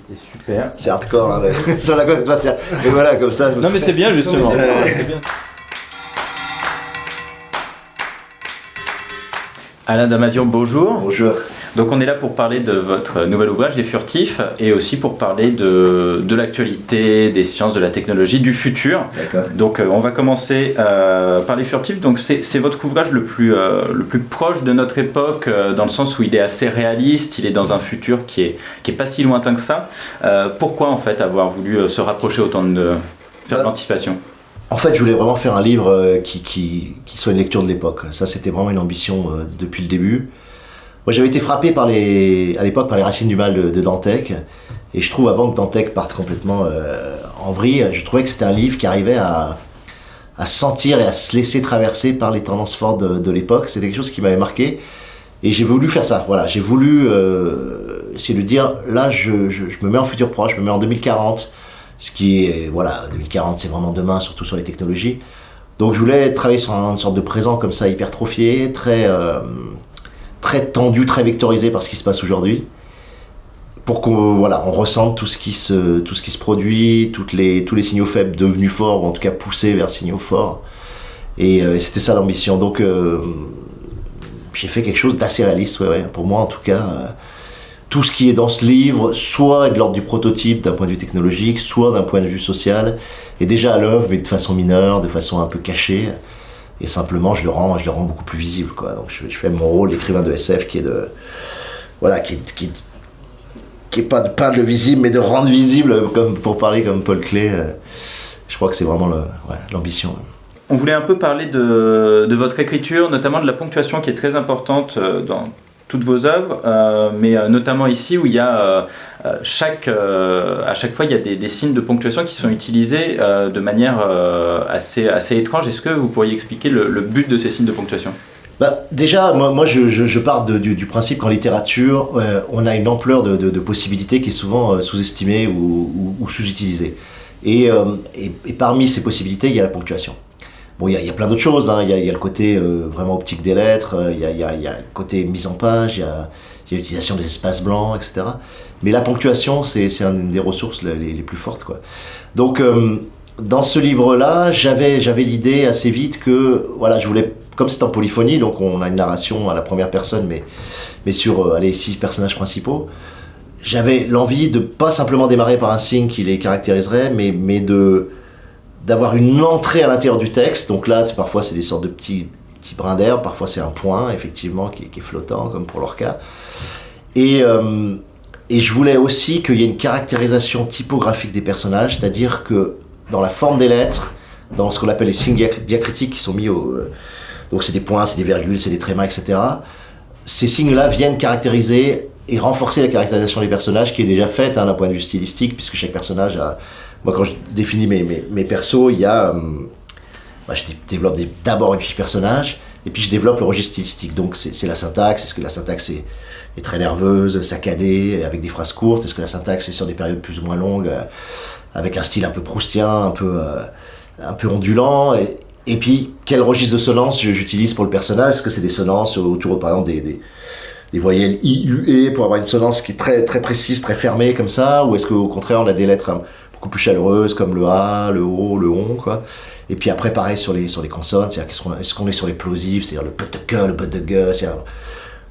C'était super. C'est hardcore, hein, sur la côte spatiale. Et voilà, comme ça. Non, mais c'est bien, justement. C'est bien. Alain Damasio, bonjour. Bonjour. Donc on est là pour parler de votre nouvel ouvrage, Les Furtifs, et aussi pour parler de l'actualité, des sciences, de la technologie, du futur. D'accord. Donc on va commencer par Les Furtifs. Donc c'est votre ouvrage le plus proche de notre époque, dans le sens où il est assez réaliste, il est dans un futur qui est pas si lointain que ça. Pourquoi en fait avoir voulu se rapprocher autant de faire de l'anticipation ? En fait, je voulais vraiment faire un livre qui soit une lecture de l'époque. Ça, c'était vraiment une ambition depuis le début. Moi, j'avais été frappé à l'époque par les racines du mal de Dantec. Et je trouve, avant que Dantec parte complètement en vrille, je trouvais que c'était un livre qui arrivait à sentir et à se laisser traverser par les tendances fortes de l'époque. C'était quelque chose qui m'avait marqué. Et j'ai voulu faire ça. Voilà, j'ai voulu essayer de dire, là, je me mets en futur proche, je me mets en 2040. Ce qui est, voilà, 2040, c'est vraiment demain, surtout sur les technologies. Donc je voulais travailler sur une sorte de présent comme ça, hypertrophié, très tendu, très vectorisé par ce qui se passe aujourd'hui, pour qu'on ressente tout ce qui se produit, tous les signaux faibles devenus forts, ou en tout cas poussés vers signaux forts. Et c'était ça l'ambition. Donc j'ai fait quelque chose d'assez réaliste, ouais, pour moi en tout cas. Tout ce qui est dans ce livre, soit est de l'ordre du prototype d'un point de vue technologique, soit d'un point de vue social, est déjà à l'œuvre, mais de façon mineure, de façon un peu cachée. Et simplement, je le rends beaucoup plus visible, quoi. Donc je fais mon rôle d'écrivain de SF qui est pas de peindre le visible, mais de rendre visible, comme pour parler comme Paul Klee. Je crois que c'est vraiment l'ambition. On voulait un peu parler de votre écriture, notamment de la ponctuation qui est très importante dans toutes vos œuvres, mais notamment ici où il y a à chaque fois il y a des signes de ponctuation qui sont utilisés de manière assez étrange. Est-ce que vous pourriez expliquer le but de ces signes de ponctuation ? Déjà, moi je pars du principe qu'en littérature, on a une ampleur de possibilités qui est souvent sous-estimée ou sous-utilisée. Et parmi ces possibilités, il y a la ponctuation. Bon, il y a plein d'autres choses, hein. Il y a le côté vraiment optique des lettres, il y a le côté mise en page, il y a l'utilisation des espaces blancs, etc. Mais la ponctuation, c'est une des ressources les plus fortes, quoi. Donc, dans ce livre-là, j'avais l'idée assez vite que, voilà, je voulais, comme c'est en polyphonie, donc on a une narration à la première personne, mais sur 6 personnages principaux, j'avais l'envie de pas simplement démarrer par un signe qui les caractériserait, mais d'avoir une entrée à l'intérieur du texte. Donc là, parfois c'est des sortes de petits brins d'herbe, parfois c'est un point, effectivement, qui est flottant, comme pour l'orca. Et je voulais aussi qu'il y ait une caractérisation typographique des personnages, c'est-à-dire que dans la forme des lettres, dans ce qu'on appelle les signes diacritiques qui sont mis donc c'est des points, c'est des virgules, c'est des trémas, etc. Ces signes-là viennent caractériser et renforcer la caractérisation des personnages qui est déjà faite d'un point de vue stylistique, puisque chaque personnage a... Moi, quand je définis mes persos, il y a... je développe d'abord une fiche personnage, et puis je développe le registre stylistique. Donc c'est la syntaxe. Est-ce que la syntaxe est très nerveuse, saccadée, avec des phrases courtes ? Est-ce que la syntaxe est sur des périodes plus ou moins longues, avec un style un peu proustien, un peu ondulant ? Et puis, quel registre de sonance j'utilise pour le personnage ? Est-ce que c'est des sonances autour, par exemple, des voyelles I, U, E, pour avoir une sonance qui est très, très précise, très fermée, comme ça ? Ou est-ce qu'au contraire, on a des lettres beaucoup plus chaleureuses, comme le A, le O, le ON, quoi. Et puis après, pareil sur les consonnes, c'est-à-dire est-ce qu'on est sur les plosives, c'est-à-dire le PTG, le BTG, c'est-à-dire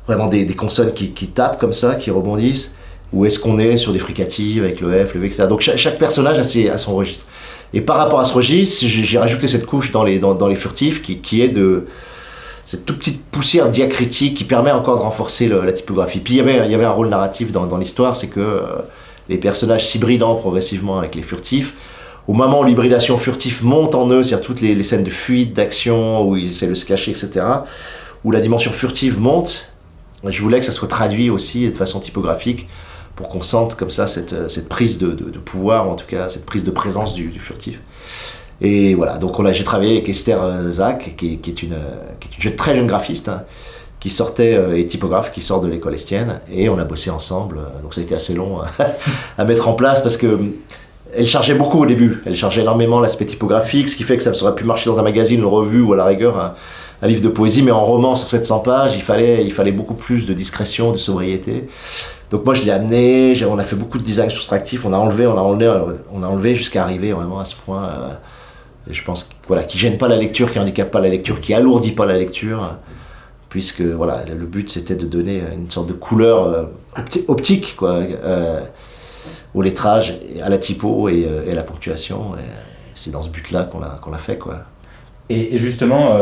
vraiment des consonnes qui tapent comme ça, qui rebondissent, ou est-ce qu'on est sur des fricatives avec le F, le V, etc. Donc chaque personnage a son registre. Et par rapport à ce registre, j'ai rajouté cette couche dans les furtifs qui est de cette toute petite poussière diacritique qui permet encore de renforcer la typographie. Puis il y avait un rôle narratif dans l'histoire, c'est que les personnages s'hybridant progressivement avec les furtifs, au moment où l'hybridation furtif monte en eux, c'est-à-dire toutes les scènes de fuite, d'action, où ils essaient de se cacher, etc., où la dimension furtive monte, je voulais que ça soit traduit aussi de façon typographique pour qu'on sente comme ça cette prise de pouvoir, ou en tout cas cette prise de présence du furtif. Et voilà, donc j'ai travaillé avec Esther Zach, qui est une très jeune graphiste, hein, qui sortait, et typographe, qui sort de l'école estienne, et on a bossé ensemble, donc ça a été assez long à mettre en place, parce que elle chargeait beaucoup au début, elle chargeait énormément l'aspect typographique, ce qui fait que ça aurait pu marcher dans un magazine, une revue, ou à la rigueur un livre de poésie, mais en roman sur 700 pages, il fallait beaucoup plus de discrétion, de sobriété. Donc moi je l'ai amené, on a fait beaucoup de design soustractif, on a enlevé jusqu'à arriver vraiment à ce point, je pense, voilà, qui gêne pas la lecture, qui handicape pas la lecture, qui alourdit pas la lecture, puisque voilà, le but c'était de donner une sorte de couleur optique, quoi, au lettrage, à la typo et à la ponctuation. Et c'est dans ce but-là qu'on l'a fait, quoi. Et justement,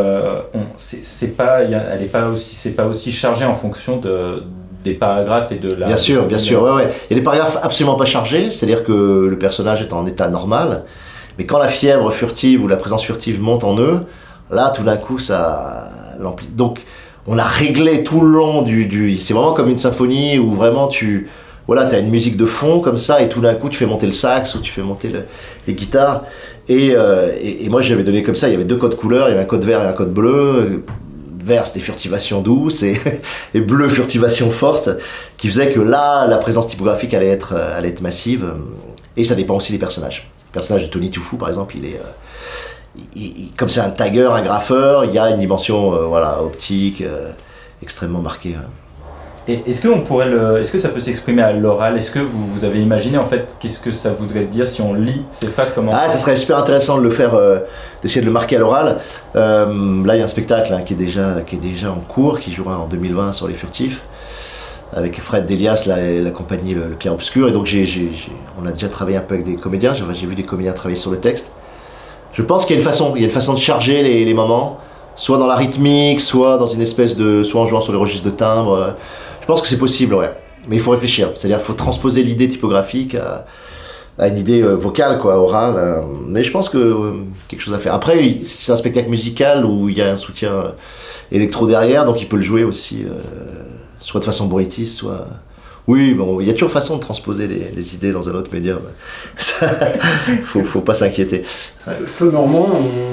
c'est pas aussi chargé en fonction des paragraphes et de la... Bien sûr, ouais. Il y a des paragraphes absolument pas chargés, c'est-à-dire que le personnage est en état normal, mais quand la fièvre furtive ou la présence furtive monte en eux, là, tout d'un coup, ça l'amplifie. Donc, on a réglé tout le long c'est vraiment comme une symphonie où vraiment t'as une musique de fond comme ça, et tout d'un coup, tu fais monter le sax ou tu fais monter les guitares. Et moi, j'avais donné comme ça, il y avait 2 codes couleurs, il y avait un code vert et un code bleu. Vert, c'était furtivation douce, et bleu, furtivation forte, qui faisait que là, la présence typographique allait être massive. Et ça dépend aussi des personnages. Le personnage de Tony Toufou, par exemple, comme c'est un tagger, un graffeur, il y a une dimension optique extrêmement marquée. Et est-ce que ça peut s'exprimer à l'oral? Est-ce que vous avez imaginé en fait qu'est-ce que ça voudrait dire si on lit ces phrases comme ça serait super intéressant de le faire, d'essayer de le marquer à l'oral. Là, il y a un spectacle qui est déjà en cours, qui jouera en 2020 sur les furtifs, avec Fred Delias, la compagnie Le Clair Obscur. Et donc on a déjà travaillé un peu avec des comédiens. J'ai vu des comédiens travailler sur le texte. Je pense qu'il y a une façon de charger les moments, soit dans la rythmique, soit dans une espèce soit en jouant sur les registres de timbre. Je pense que c'est possible, ouais. Mais il faut réfléchir. C'est-à-dire qu'il faut transposer l'idée typographique à une idée vocale, quoi, orale. Mais je pense que quelque chose à faire. Après, c'est un spectacle musical où il y a un soutien électro derrière, donc il peut le jouer aussi, soit de façon bruitiste, soit... Oui, bon, il y a toujours façon de transposer des idées dans un autre médium. Faut pas s'inquiéter. Ouais. Sonorement,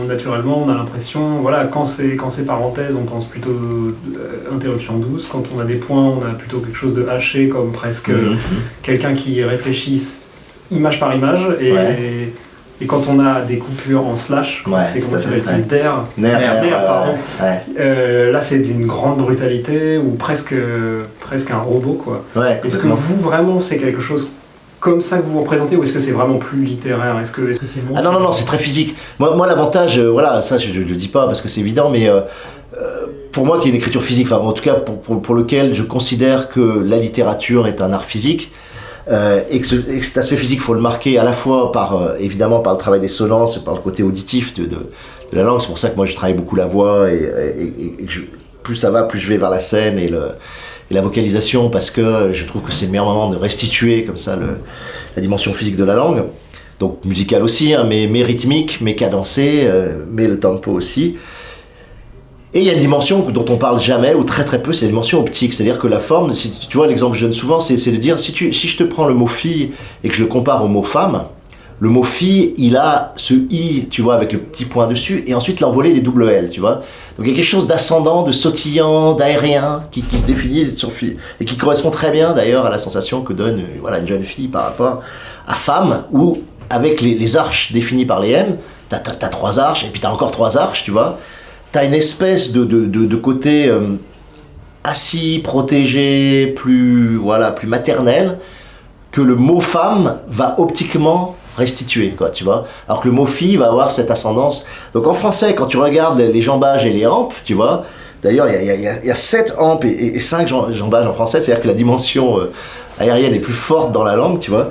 naturellement, on a l'impression, voilà, quand c'est parenthèse, on pense plutôt interruption douce. Quand on a des points, on a plutôt quelque chose de haché, comme presque quelqu'un qui réfléchit image par image. Et quand on a des coupures en slash, c'est comment ça s'appelle, nerf, pardon. Là, c'est d'une grande brutalité ou presque un robot, quoi. Ouais, est-ce que vous, vraiment, c'est quelque chose comme ça que vous représentez, ou est-ce que c'est vraiment plus littéraire? Est-ce que c'est bon? Non, c'est très physique. Moi l'avantage, ça je le dis pas parce que c'est évident, mais pour moi qui est une écriture physique, enfin en tout cas pour lequel je considère que la littérature est un art physique, et que cet aspect physique, il faut le marquer à la fois évidemment par le travail des sonances, par le côté auditif de la langue. C'est pour ça que moi je travaille beaucoup la voix, et que plus ça va, plus je vais vers la scène et la vocalisation, parce que je trouve que c'est le meilleur moment de restituer comme ça la dimension physique de la langue. Donc musicale aussi, mais rythmique, mais cadencée, mais le tempo aussi. Et il y a une dimension dont on parle jamais, ou très très peu, c'est la dimension optique. C'est-à-dire que la forme, tu vois, l'exemple que je donne souvent, c'est de dire, si je te prends le mot fille et que je le compare au mot femme, le mot fille, il a ce i, tu vois, avec le petit point dessus, et ensuite l'envolée des double L, tu vois. Donc il y a quelque chose d'ascendant, de sautillant, d'aérien, qui se définit sur fille, et qui correspond très bien d'ailleurs à la sensation que donne une jeune fille par rapport à femme, où avec les arches définies par les M, t'as 3 arches, et puis t'as encore 3 arches, tu vois. T'as une espèce de côté assis, protégé, plus maternel, que le mot femme va optiquement restituer, quoi, tu vois. Alors que le mot fille va avoir cette ascendance. Donc en français, quand tu regardes les jambages et les hampes, tu vois, d'ailleurs il y a 7 hampes et 5 jambages en français, c'est-à-dire que la dimension aérienne est plus forte dans la langue, tu vois.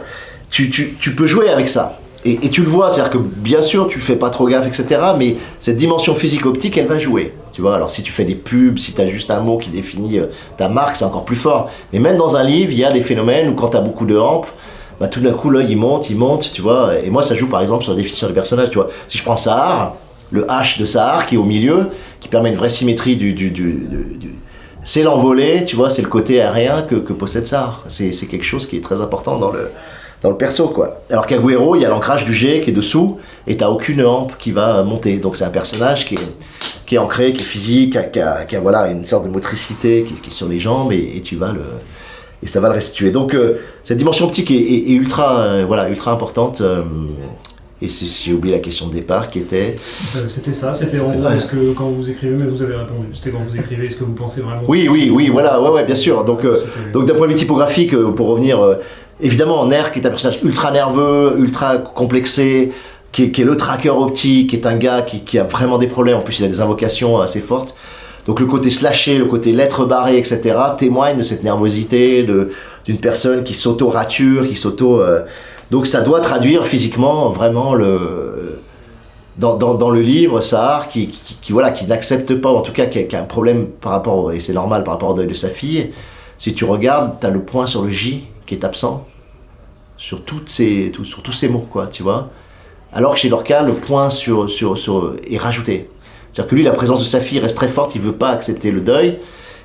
Tu peux jouer avec ça. Et tu le vois, c'est-à-dire que bien sûr tu fais pas trop gaffe, etc. Mais cette dimension physique optique, elle va jouer. Tu vois, alors si tu fais des pubs, si tu as juste un mot qui définit ta marque, c'est encore plus fort. Mais même dans un livre, il y a des phénomènes où quand tu as beaucoup de hampes, bah, tout d'un coup l'œil il monte, tu vois. Et moi ça joue par exemple sur la définition des personnages, tu vois. Si je prends Sahar, le H de Sahar qui est au milieu, qui permet une vraie symétrie c'est l'envolée, tu vois, c'est le côté aérien que possède Sahar. C'est quelque chose qui est très important dans le perso, quoi. Alors qu'Agüero, il y a l'ancrage du G qui est dessous et t'as aucune hampe qui va monter. Donc c'est un personnage qui est ancré, qui est physique, qui a voilà, une sorte de motricité qui est sur les jambes et et ça va le restituer. Donc cette dimension optique est ultra importante. Et j'ai oublié la question de départ qui était... C'était ça, c'était en gros, est-ce que quand vous écrivez, mais vous avez répondu, c'était quand vous écrivez, est-ce que vous pensez vraiment... Oui, voilà, ouais, bien sûr. Donc d'un point de vue typographique, pour revenir, évidemment, Ner, qui est un personnage ultra nerveux, ultra complexé, qui est le tracker optique, qui est un gars qui a vraiment des problèmes, en plus il a des invocations assez fortes. Donc le côté slashé, le côté lettres barrées, etc., témoigne de cette nervosité, d'une personne qui s'auto-rature, qui s'auto... Donc ça doit traduire physiquement vraiment dans le livre Sahar qui n'accepte pas, ou en tout cas qui a un problème par rapport, et c'est normal par rapport au deuil de sa fille. Si tu regardes, tu as le point sur le J qui est absent sur tous ces mots, quoi, tu vois. Alors que chez Lorca, le point sur est rajouté. C'est-à-dire que lui, la présence de sa fille reste très forte, il veut pas accepter le deuil,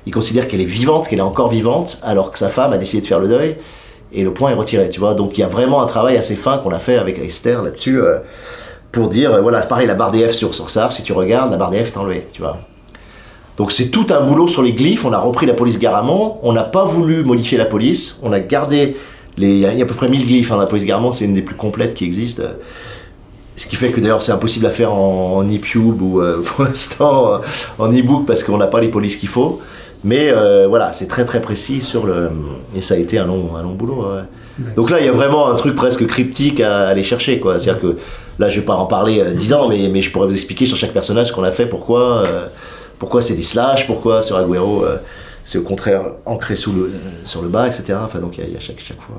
il considère qu'elle est vivante, qu'elle est encore vivante, alors que sa femme a décidé de faire le deuil. Et le point est retiré, tu vois. Donc il y a vraiment un travail assez fin qu'on a fait avec Esther là-dessus pour dire, voilà, c'est pareil, la barre DF sur Sahar, si tu regardes, la barre DF est enlevée, tu vois. Donc c'est tout un boulot sur les glyphes, on a repris la police Garamond, on n'a pas voulu modifier la police, on a gardé, il y a à peu près 1000 glyphes, hein, la police Garamond, c'est une des plus complètes qui existent. Ce qui fait que d'ailleurs c'est impossible à faire en ePub ou pour l'instant en e-book parce qu'on n'a pas les polices qu'il faut. Mais voilà, c'est très très précis et ça a été un long boulot. Ouais. Donc là, il y a vraiment un truc presque cryptique à aller chercher, quoi. C'est-à-dire que là, je vais pas en parler 10 ans, mais je pourrais vous expliquer sur chaque personnage ce qu'on a fait, pourquoi c'est des slash, pourquoi sur Agüero c'est au contraire ancré sur le bas, etc. Enfin, donc il y a chaque fois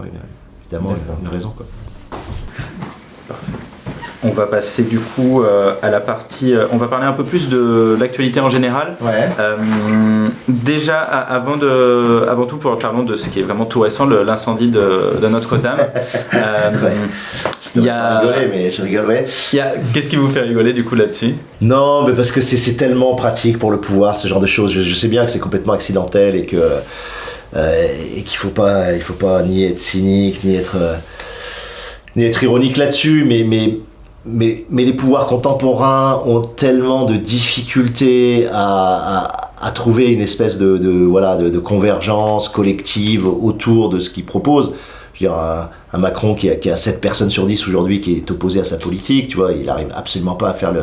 évidemment une raison, quoi. On va passer du coup à la partie... on va parler un peu plus de l'actualité en général. Ouais. Déjà, avant tout, parlons de ce qui est vraiment tout récent, l'incendie de Notre-Dame. Je rigoler, mais je rigole, ouais. Qu'est-ce qui vous fait rigoler du coup là-dessus ? Non, mais parce que c'est tellement pratique pour le pouvoir, ce genre de choses. Je sais bien que c'est complètement accidentel et qu'il faut pas ni être cynique, ni être ironique là-dessus, mais les pouvoirs contemporains ont tellement de difficultés à trouver une espèce de convergence collective autour de ce qu'ils proposent. Je veux dire, un Macron qui a 7 personnes sur 10 aujourd'hui qui est opposé à sa politique, tu vois, il arrive absolument pas à faire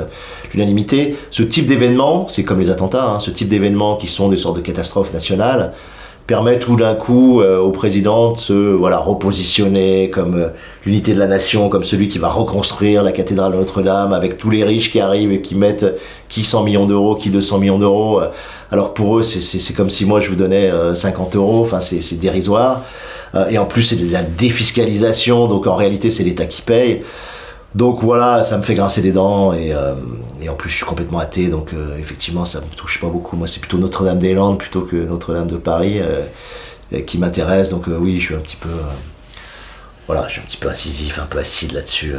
l'unanimité. Ce type d'événements, c'est comme les attentats, hein, ce type d'événements qui sont des sortes de catastrophes nationales, permet tout d'un coup au président de se repositionner comme l'unité de la nation, comme celui qui va reconstruire la cathédrale de Notre-Dame avec tous les riches qui arrivent et qui mettent qui 100 millions d'euros, qui 200 millions d'euros. Alors pour eux, c'est comme si moi je vous donnais 50 euros, enfin c'est dérisoire. Et en plus c'est de la défiscalisation, donc en réalité c'est l'État qui paye. Donc voilà, ça me fait grincer des dents et en plus je suis complètement athée, donc effectivement ça me touche pas beaucoup. Moi c'est plutôt Notre-Dame-des-Landes plutôt que Notre-Dame de Paris qui m'intéresse, donc oui je suis un petit peu incisif, un peu acide là-dessus.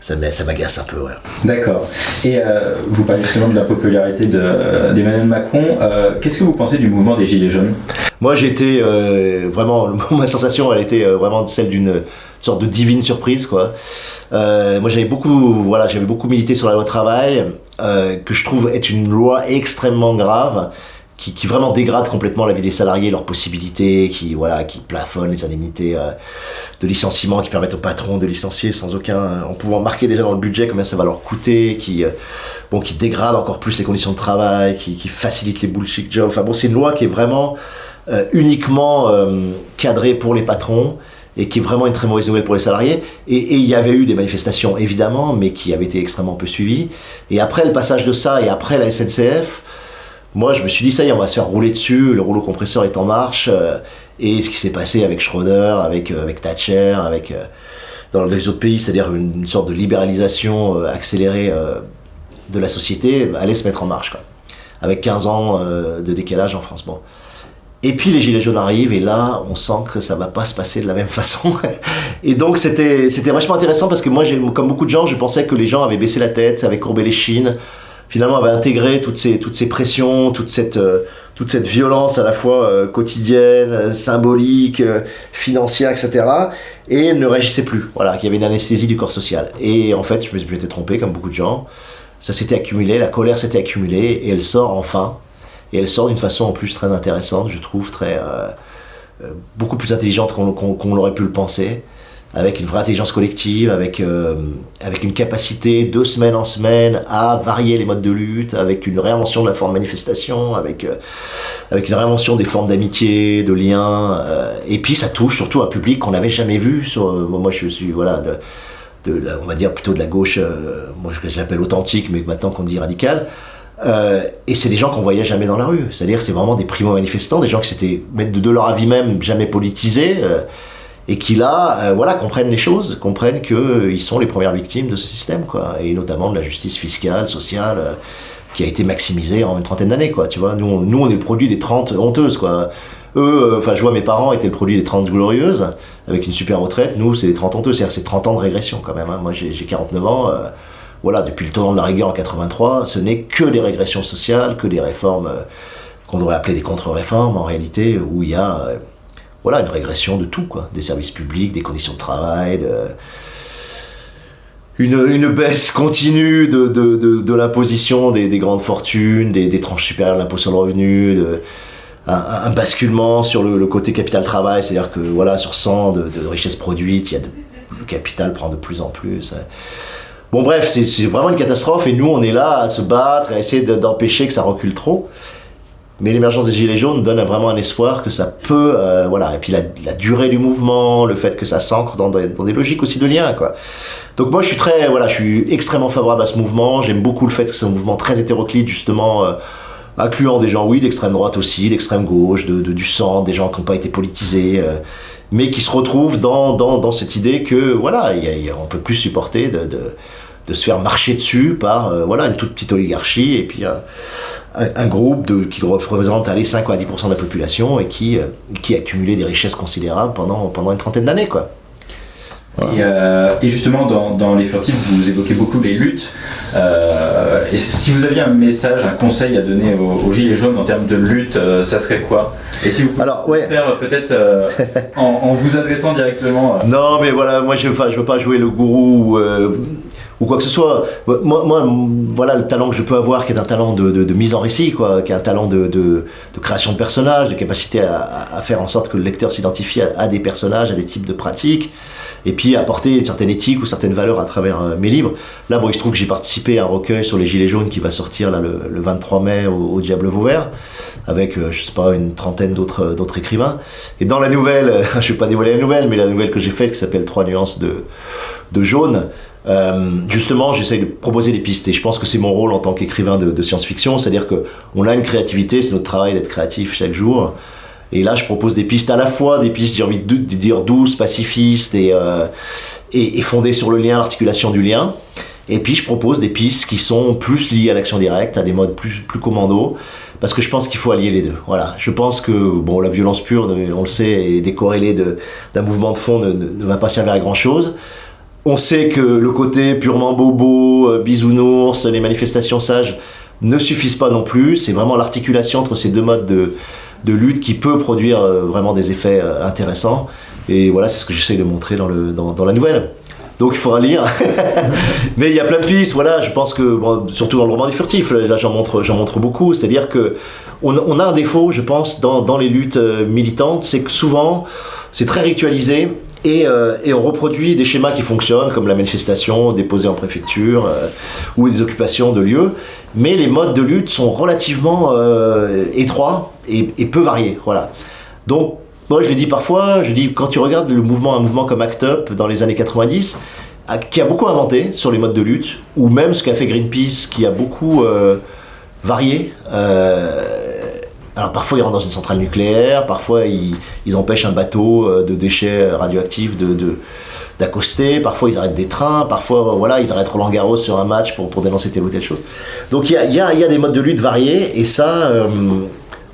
Ça m'agace un peu, ouais. D'accord. Et vous parlez justement de la popularité d'Emmanuel Macron. Qu'est-ce que vous pensez du mouvement des Gilets jaunes ? Moi j'étais vraiment, ma sensation elle était vraiment celle d'une sorte de divine surprise, quoi. Moi j'avais beaucoup milité sur la loi travail, que je trouve être une loi extrêmement grave, qui vraiment dégrade complètement la vie des salariés, leurs possibilités, qui plafonne les indemnités de licenciement, qui permettent aux patrons de licencier en pouvant marquer déjà dans le budget combien ça va leur coûter, qui dégrade encore plus les conditions de travail, qui facilite les bullshit jobs. Enfin bon, c'est une loi qui est vraiment uniquement cadrée pour les patrons, et qui est vraiment une très mauvaise nouvelle pour les salariés. Et il y avait eu des manifestations évidemment, mais qui avaient été extrêmement peu suivies. Et après le passage de ça, et après la SNCF, moi je me suis dit ça y est, on va se faire rouler dessus, le rouleau compresseur est en marche. Et ce qui s'est passé avec Schröder, avec Thatcher, dans les autres pays, c'est-à-dire une sorte de libéralisation accélérée de la société, allait se mettre en marche, quoi. Avec 15 ans de décalage en France. Bon. Et puis les Gilets jaunes arrivent, et là, on sent que ça va pas se passer de la même façon. Et donc c'était vachement intéressant, parce que moi, comme beaucoup de gens, je pensais que les gens avaient baissé la tête, avaient courbé les chines, finalement avaient intégré toutes ces pressions, toute cette violence à la fois quotidienne, symbolique, financière, etc. Et ne réagissaient plus. Voilà, qu'il y avait une anesthésie du corps social. Et en fait, je m'étais trompé, comme beaucoup de gens. Ça s'était accumulé, la colère s'était accumulée, et elle sort enfin. Et elle sort d'une façon en plus très intéressante, je trouve, beaucoup plus intelligente qu'on l'aurait pu le penser. avec une vraie intelligence collective, avec une capacité de semaine en semaine à varier les modes de lutte, avec une réinvention de la forme de manifestation, avec une réinvention des formes d'amitié, de liens, et puis ça touche surtout un public qu'on n'avait jamais vu. Moi je suis on va dire plutôt de la gauche, moi je l'appelle authentique, mais maintenant qu'on dit radicale. Et c'est des gens qu'on voyait jamais dans la rue, c'est-à-dire c'est vraiment des primo-manifestants, des gens qui s'étaient de leur avis même jamais politisés, et qui là comprennent les choses, comprennent qu'ils sont les premières victimes de ce système, quoi, et notamment de la justice fiscale, sociale, qui a été maximisée en une trentaine d'années, quoi, tu vois. Nous on est le produit des 30 honteuses, quoi. Eux, je vois mes parents étaient le produit des 30 glorieuses, avec une super retraite. Nous c'est les 30 honteuses, c'est-à-dire c'est 30 ans de régression quand même, hein. Moi j'ai 49 ans, depuis le tournant de la rigueur en 83, ce n'est que des régressions sociales, que des réformes qu'on devrait appeler des contre-réformes en réalité, où il y a une régression de tout, quoi, des services publics, des conditions de travail, une baisse continue de l'imposition des grandes fortunes, des tranches supérieures de l'impôt sur le revenu, un basculement sur le côté capital-travail, c'est-à-dire que sur 100 de richesses produites, le capital prend de plus en plus. Bon bref, c'est vraiment une catastrophe, et nous on est là à se battre, à essayer d'empêcher que ça recule trop. Mais l'émergence des Gilets jaunes donne vraiment un espoir que ça peut, et puis la durée du mouvement, le fait que ça s'ancre dans des logiques aussi de lien, quoi. Donc moi je suis extrêmement favorable à ce mouvement, j'aime beaucoup le fait que c'est un mouvement très hétéroclite, justement, incluant des gens, d'extrême droite aussi, d'extrême gauche, du centre, des gens qui n'ont pas été politisés, mais qui se retrouvent dans cette idée que, on peut plus supporter de se faire marcher dessus par une toute petite oligarchie, et puis un groupe qui représente 5 à 10% de la population, et qui a accumulé des richesses considérables pendant une trentaine d'années, quoi. Et justement, dans Les Furtifs, vous évoquez beaucoup les luttes. Et si vous aviez un message, un conseil à donner aux Gilets jaunes en termes de lutte, ça serait quoi? Et si vous pouvez faire peut-être en vous adressant directement. Non, mais moi je veux pas jouer le gourou ou quoi que ce soit. Moi, le talent que je peux avoir, qui est un talent de mise en récit, quoi, qui est un talent de création de personnages, de capacité à faire en sorte que le lecteur s'identifie à des personnages, à des types de pratiques, et puis apporter une certaine éthique ou certaines valeurs à travers mes livres. Là, il se trouve que j'ai participé à un recueil sur les Gilets jaunes qui va sortir là, le 23 mai au Diable Vauvert, avec, une trentaine d'autres écrivains. Et dans la nouvelle, je ne vais pas dévoiler la nouvelle, mais la nouvelle que j'ai faite, qui s'appelle 3 nuances de jaune, justement, j'essaye de proposer des pistes, et je pense que c'est mon rôle en tant qu'écrivain de science-fiction, c'est-à-dire qu'on a une créativité, c'est notre travail d'être créatif chaque jour. Et là, je propose des pistes, à la fois des pistes, j'ai envie de dire, douces, pacifistes et fondées sur le lien, l'articulation du lien. Et puis, je propose des pistes qui sont plus liées à l'action directe, à des modes plus commando, parce que je pense qu'il faut allier les deux. Voilà. Je pense que la violence pure, on le sait, est décorrélée d'un mouvement de fond, ne va pas servir à grand-chose. On sait que le côté purement bobo, bisounours, les manifestations sages ne suffisent pas non plus. C'est vraiment l'articulation entre ces deux modes de lutte qui peut produire vraiment des effets intéressants. Et c'est ce que j'essaye de montrer dans la nouvelle. Donc il faudra lire. Mais il y a plein de pistes, je pense que, surtout dans le roman des Furtifs, là j'en montre beaucoup. C'est-à-dire que on a un défaut, je pense, dans les luttes militantes, c'est que souvent, c'est très ritualisé. Et on reproduit des schémas qui fonctionnent, comme la manifestation déposée en préfecture ou des occupations de lieux, mais les modes de lutte sont relativement étroits et peu variés. Voilà. Donc, moi je l'ai dit parfois, quand tu regardes un mouvement comme ACT UP dans les années 90, qui a beaucoup inventé sur les modes de lutte, ou même ce qu'a fait Greenpeace, qui a beaucoup varié. Alors parfois ils rentrent dans une centrale nucléaire, parfois ils empêchent un bateau de déchets radioactifs d'accoster, parfois ils arrêtent des trains, parfois ils arrêtent Roland Garros sur un match pour dénoncer telle ou telle chose. Donc il y a des modes de lutte variés, et ça,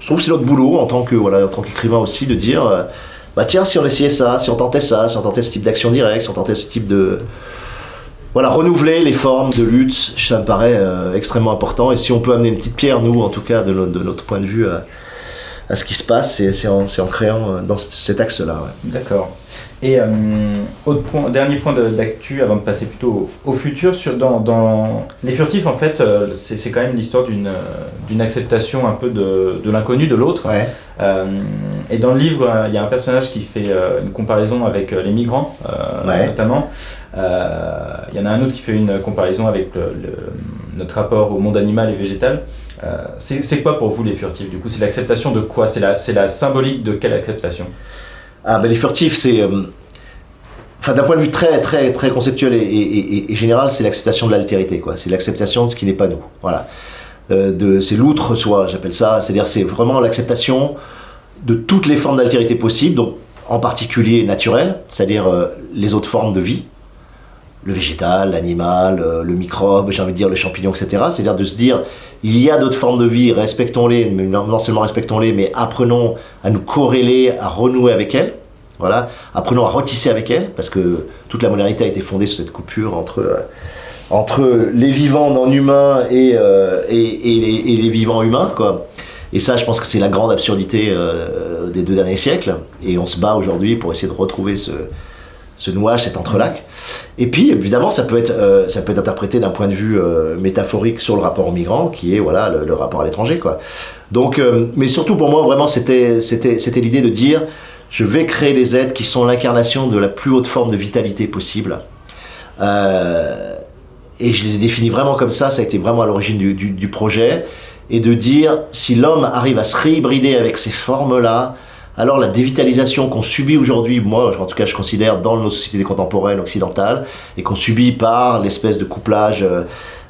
je trouve que c'est notre boulot en tant qu'écrivain aussi, de dire tiens, si on essayait ça, si on tentait ça, si on tentait ce type d'action directe, si on tentait ce type de... renouveler les formes de lutte, ça me paraît extrêmement important. Et si on peut amener une petite pierre, nous, en tout cas, de notre point de vue, à ce qui se passe, c'est en créant dans cet axe-là. Ouais. D'accord. Et dernier point d'actu, avant de passer plutôt au futur, dans Les Furtifs, en fait, c'est quand même l'histoire d'une acceptation un peu de l'inconnu, de l'autre. Ouais. Et dans le livre, il y a un personnage qui fait une comparaison avec les migrants, notamment. Il y en a un autre qui fait une comparaison avec notre rapport au monde animal et végétal. C'est quoi pour vous les furtifs? Du coup, c'est l'acceptation de quoi? C'est la symbolique de quelle acceptation? Les furtifs, c'est... d'un point de vue très, très, très conceptuel et général, c'est l'acceptation de l'altérité, quoi. C'est l'acceptation de ce qui n'est pas nous. Voilà. C'est l'outre-soi, j'appelle ça. C'est-à-dire, c'est vraiment l'acceptation de toutes les formes d'altérité possibles, donc en particulier naturelles, c'est-à-dire les autres formes de vie, le végétal, l'animal, le microbe, j'ai envie de dire le champignon, etc. C'est-à-dire de se dire, il y a d'autres formes de vie, respectons-les, mais non seulement respectons-les, mais apprenons à nous corréler, à renouer avec elles. Voilà, apprenons à retisser avec elles, parce que toute la modernité a été fondée sur cette coupure entre les vivants non humains et les vivants humains, quoi. Et ça, je pense que c'est la grande absurdité des 2 derniers siècles, et on se bat aujourd'hui pour essayer de retrouver ce nouage, cet entrelac. Et puis, évidemment, ça peut être interprété d'un point de vue métaphorique sur le rapport aux migrants, qui est voilà, le rapport à l'étranger, quoi. Donc, mais surtout pour moi, vraiment, c'était l'idée de dire, je vais créer les êtres qui sont l'incarnation de la plus haute forme de vitalité possible. Et je les ai définis vraiment comme ça a été vraiment à l'origine du projet. Et de dire, si l'homme arrive à se réhybrider avec ces formes-là, alors la dévitalisation qu'on subit aujourd'hui, moi en tout cas je considère dans nos sociétés contemporaines occidentales, et qu'on subit par l'espèce de couplage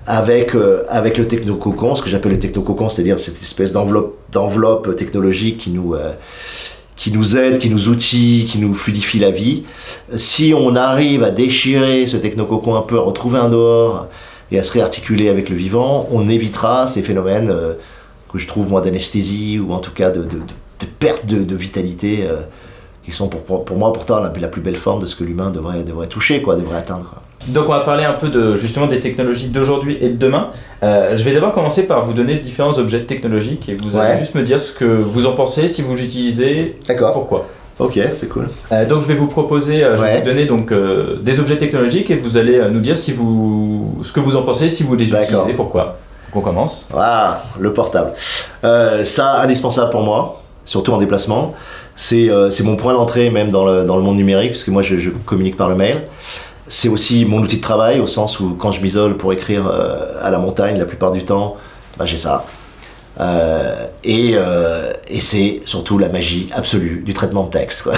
avec le technococon, ce que j'appelle le technococon, c'est-à-dire cette espèce d'enveloppe technologique qui nous aide, qui nous outille, qui nous fluidifie la vie. Si on arrive à déchirer ce technococon un peu, à retrouver un dehors et à se réarticuler avec le vivant, on évitera ces phénomènes que je trouve moi d'anesthésie ou en tout cas de perte de vitalité qui sont pour moi pourtant la plus belle forme de ce que l'humain devrait toucher, quoi, devrait atteindre, quoi. Donc on va parler un peu justement des technologies d'aujourd'hui et de demain. Je vais d'abord commencer par vous donner différents objets technologiques et vous allez juste me dire ce que vous en pensez, si vous l'utilisez, pourquoi. Ok, c'est cool. Donc je vais vous proposer, je vais vous donner donc, des objets technologiques et vous allez nous dire ce que vous en pensez, si vous les utilisez, pourquoi. Donc on commence. Le portable. Ça, indispensable pour moi, surtout en déplacement. C'est mon point d'entrée même dans le monde numérique, parce que moi je communique par le mail. C'est aussi mon outil de travail, au sens où quand je m'isole pour écrire à la montagne, la plupart du temps, j'ai ça. Et c'est surtout la magie absolue du traitement de texte, quoi.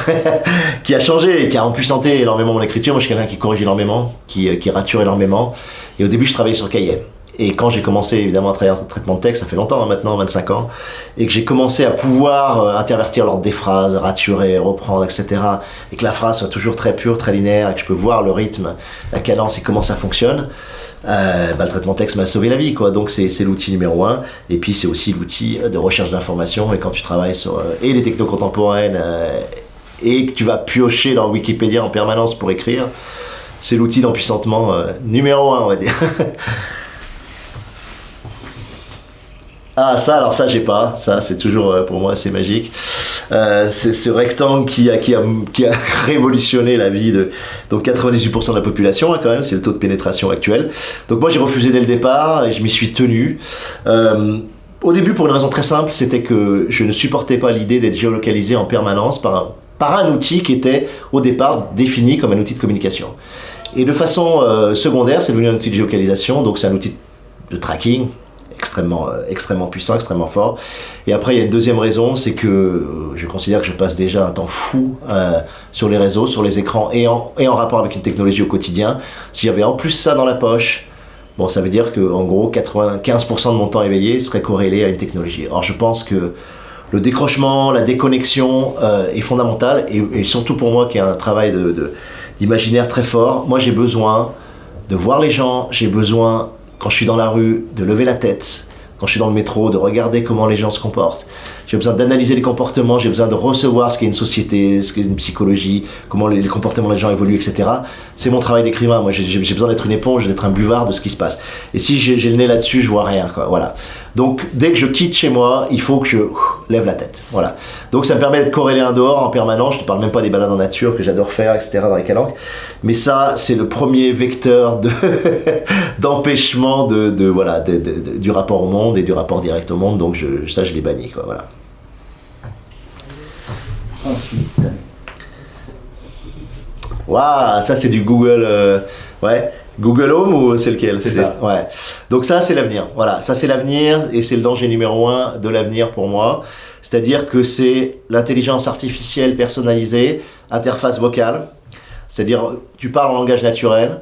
Qui a changé, qui a empuissanté énormément mon écriture. Moi je suis quelqu'un qui corrige énormément, qui rature énormément. Et au début je travaillais sur cahier. Et quand j'ai commencé évidemment à travailler en traitement de texte, ça fait longtemps maintenant, 25 ans, et que j'ai commencé à pouvoir intervertir l'ordre des phrases, raturer, reprendre, etc. Et que la phrase soit toujours très pure, très linéaire, et que je peux voir le rythme, la cadence et comment ça fonctionne, le traitement de texte m'a sauvé la vie, quoi. Donc c'est l'outil numéro 1. Et puis c'est aussi l'outil de recherche d'informations. Et quand tu travailles sur et les technos contemporaines et que tu vas piocher dans Wikipédia en permanence pour écrire, c'est l'outil d'empuissantement numéro 1, on va dire. Ça j'ai pas. Ça, c'est toujours, pour moi, c'est magique. C'est ce rectangle qui a révolutionné la vie de 98% de la population, quand même, c'est le taux de pénétration actuel. Donc moi, j'ai refusé dès le départ et je m'y suis tenu. Au début, pour une raison très simple, c'était que je ne supportais pas l'idée d'être géolocalisé en permanence par un outil qui était, au départ, défini comme un outil de communication. Et de façon secondaire, c'est devenu un outil de géolocalisation, donc c'est un outil de tracking, extrêmement puissant, extrêmement fort. Et après, il y a une deuxième raison, c'est que je considère que je passe déjà un temps fou sur les réseaux, sur les écrans et en rapport avec une technologie au quotidien. Si j'avais en plus ça dans la poche, ça veut dire que en gros 95% de mon temps éveillé serait corrélé à une technologie. Or, je pense que le décrochement, la déconnexion est fondamental et surtout pour moi qui a un travail d'imaginaire très fort. Moi, j'ai besoin de voir les gens, j'ai besoin, quand je suis dans la rue, de lever la tête, quand je suis dans le métro, de regarder comment les gens se comportent. J'ai besoin d'analyser les comportements, j'ai besoin de recevoir ce qu'est une société, ce qu'est une psychologie, comment les comportements des gens évoluent, etc. C'est mon travail d'écrivain. Moi, j'ai besoin d'être une éponge, d'être un buvard de ce qui se passe. Et si j'ai le nez là-dessus, je vois rien, quoi. Voilà. Donc, dès que je quitte chez moi, il faut que je lève la tête. Voilà. Donc, ça me permet d'être corrélé en dehors en permanence. Je ne te parle même pas des balades en nature que j'adore faire, etc. dans les calanques. Mais ça, c'est le premier vecteur d'empêchement du rapport au monde et du rapport direct au monde. Donc, ça, je l'ai banni, quoi. Voilà. Ensuite. Waouh, ça c'est du Google. Ouais. Google Home ou c'est lequel? C'est ça. Ouais. Donc ça c'est l'avenir. Voilà, ça c'est l'avenir et c'est le danger numéro 1 de l'avenir pour moi. C'est-à-dire que c'est l'intelligence artificielle personnalisée, interface vocale. C'est-à-dire tu parles en langage naturel,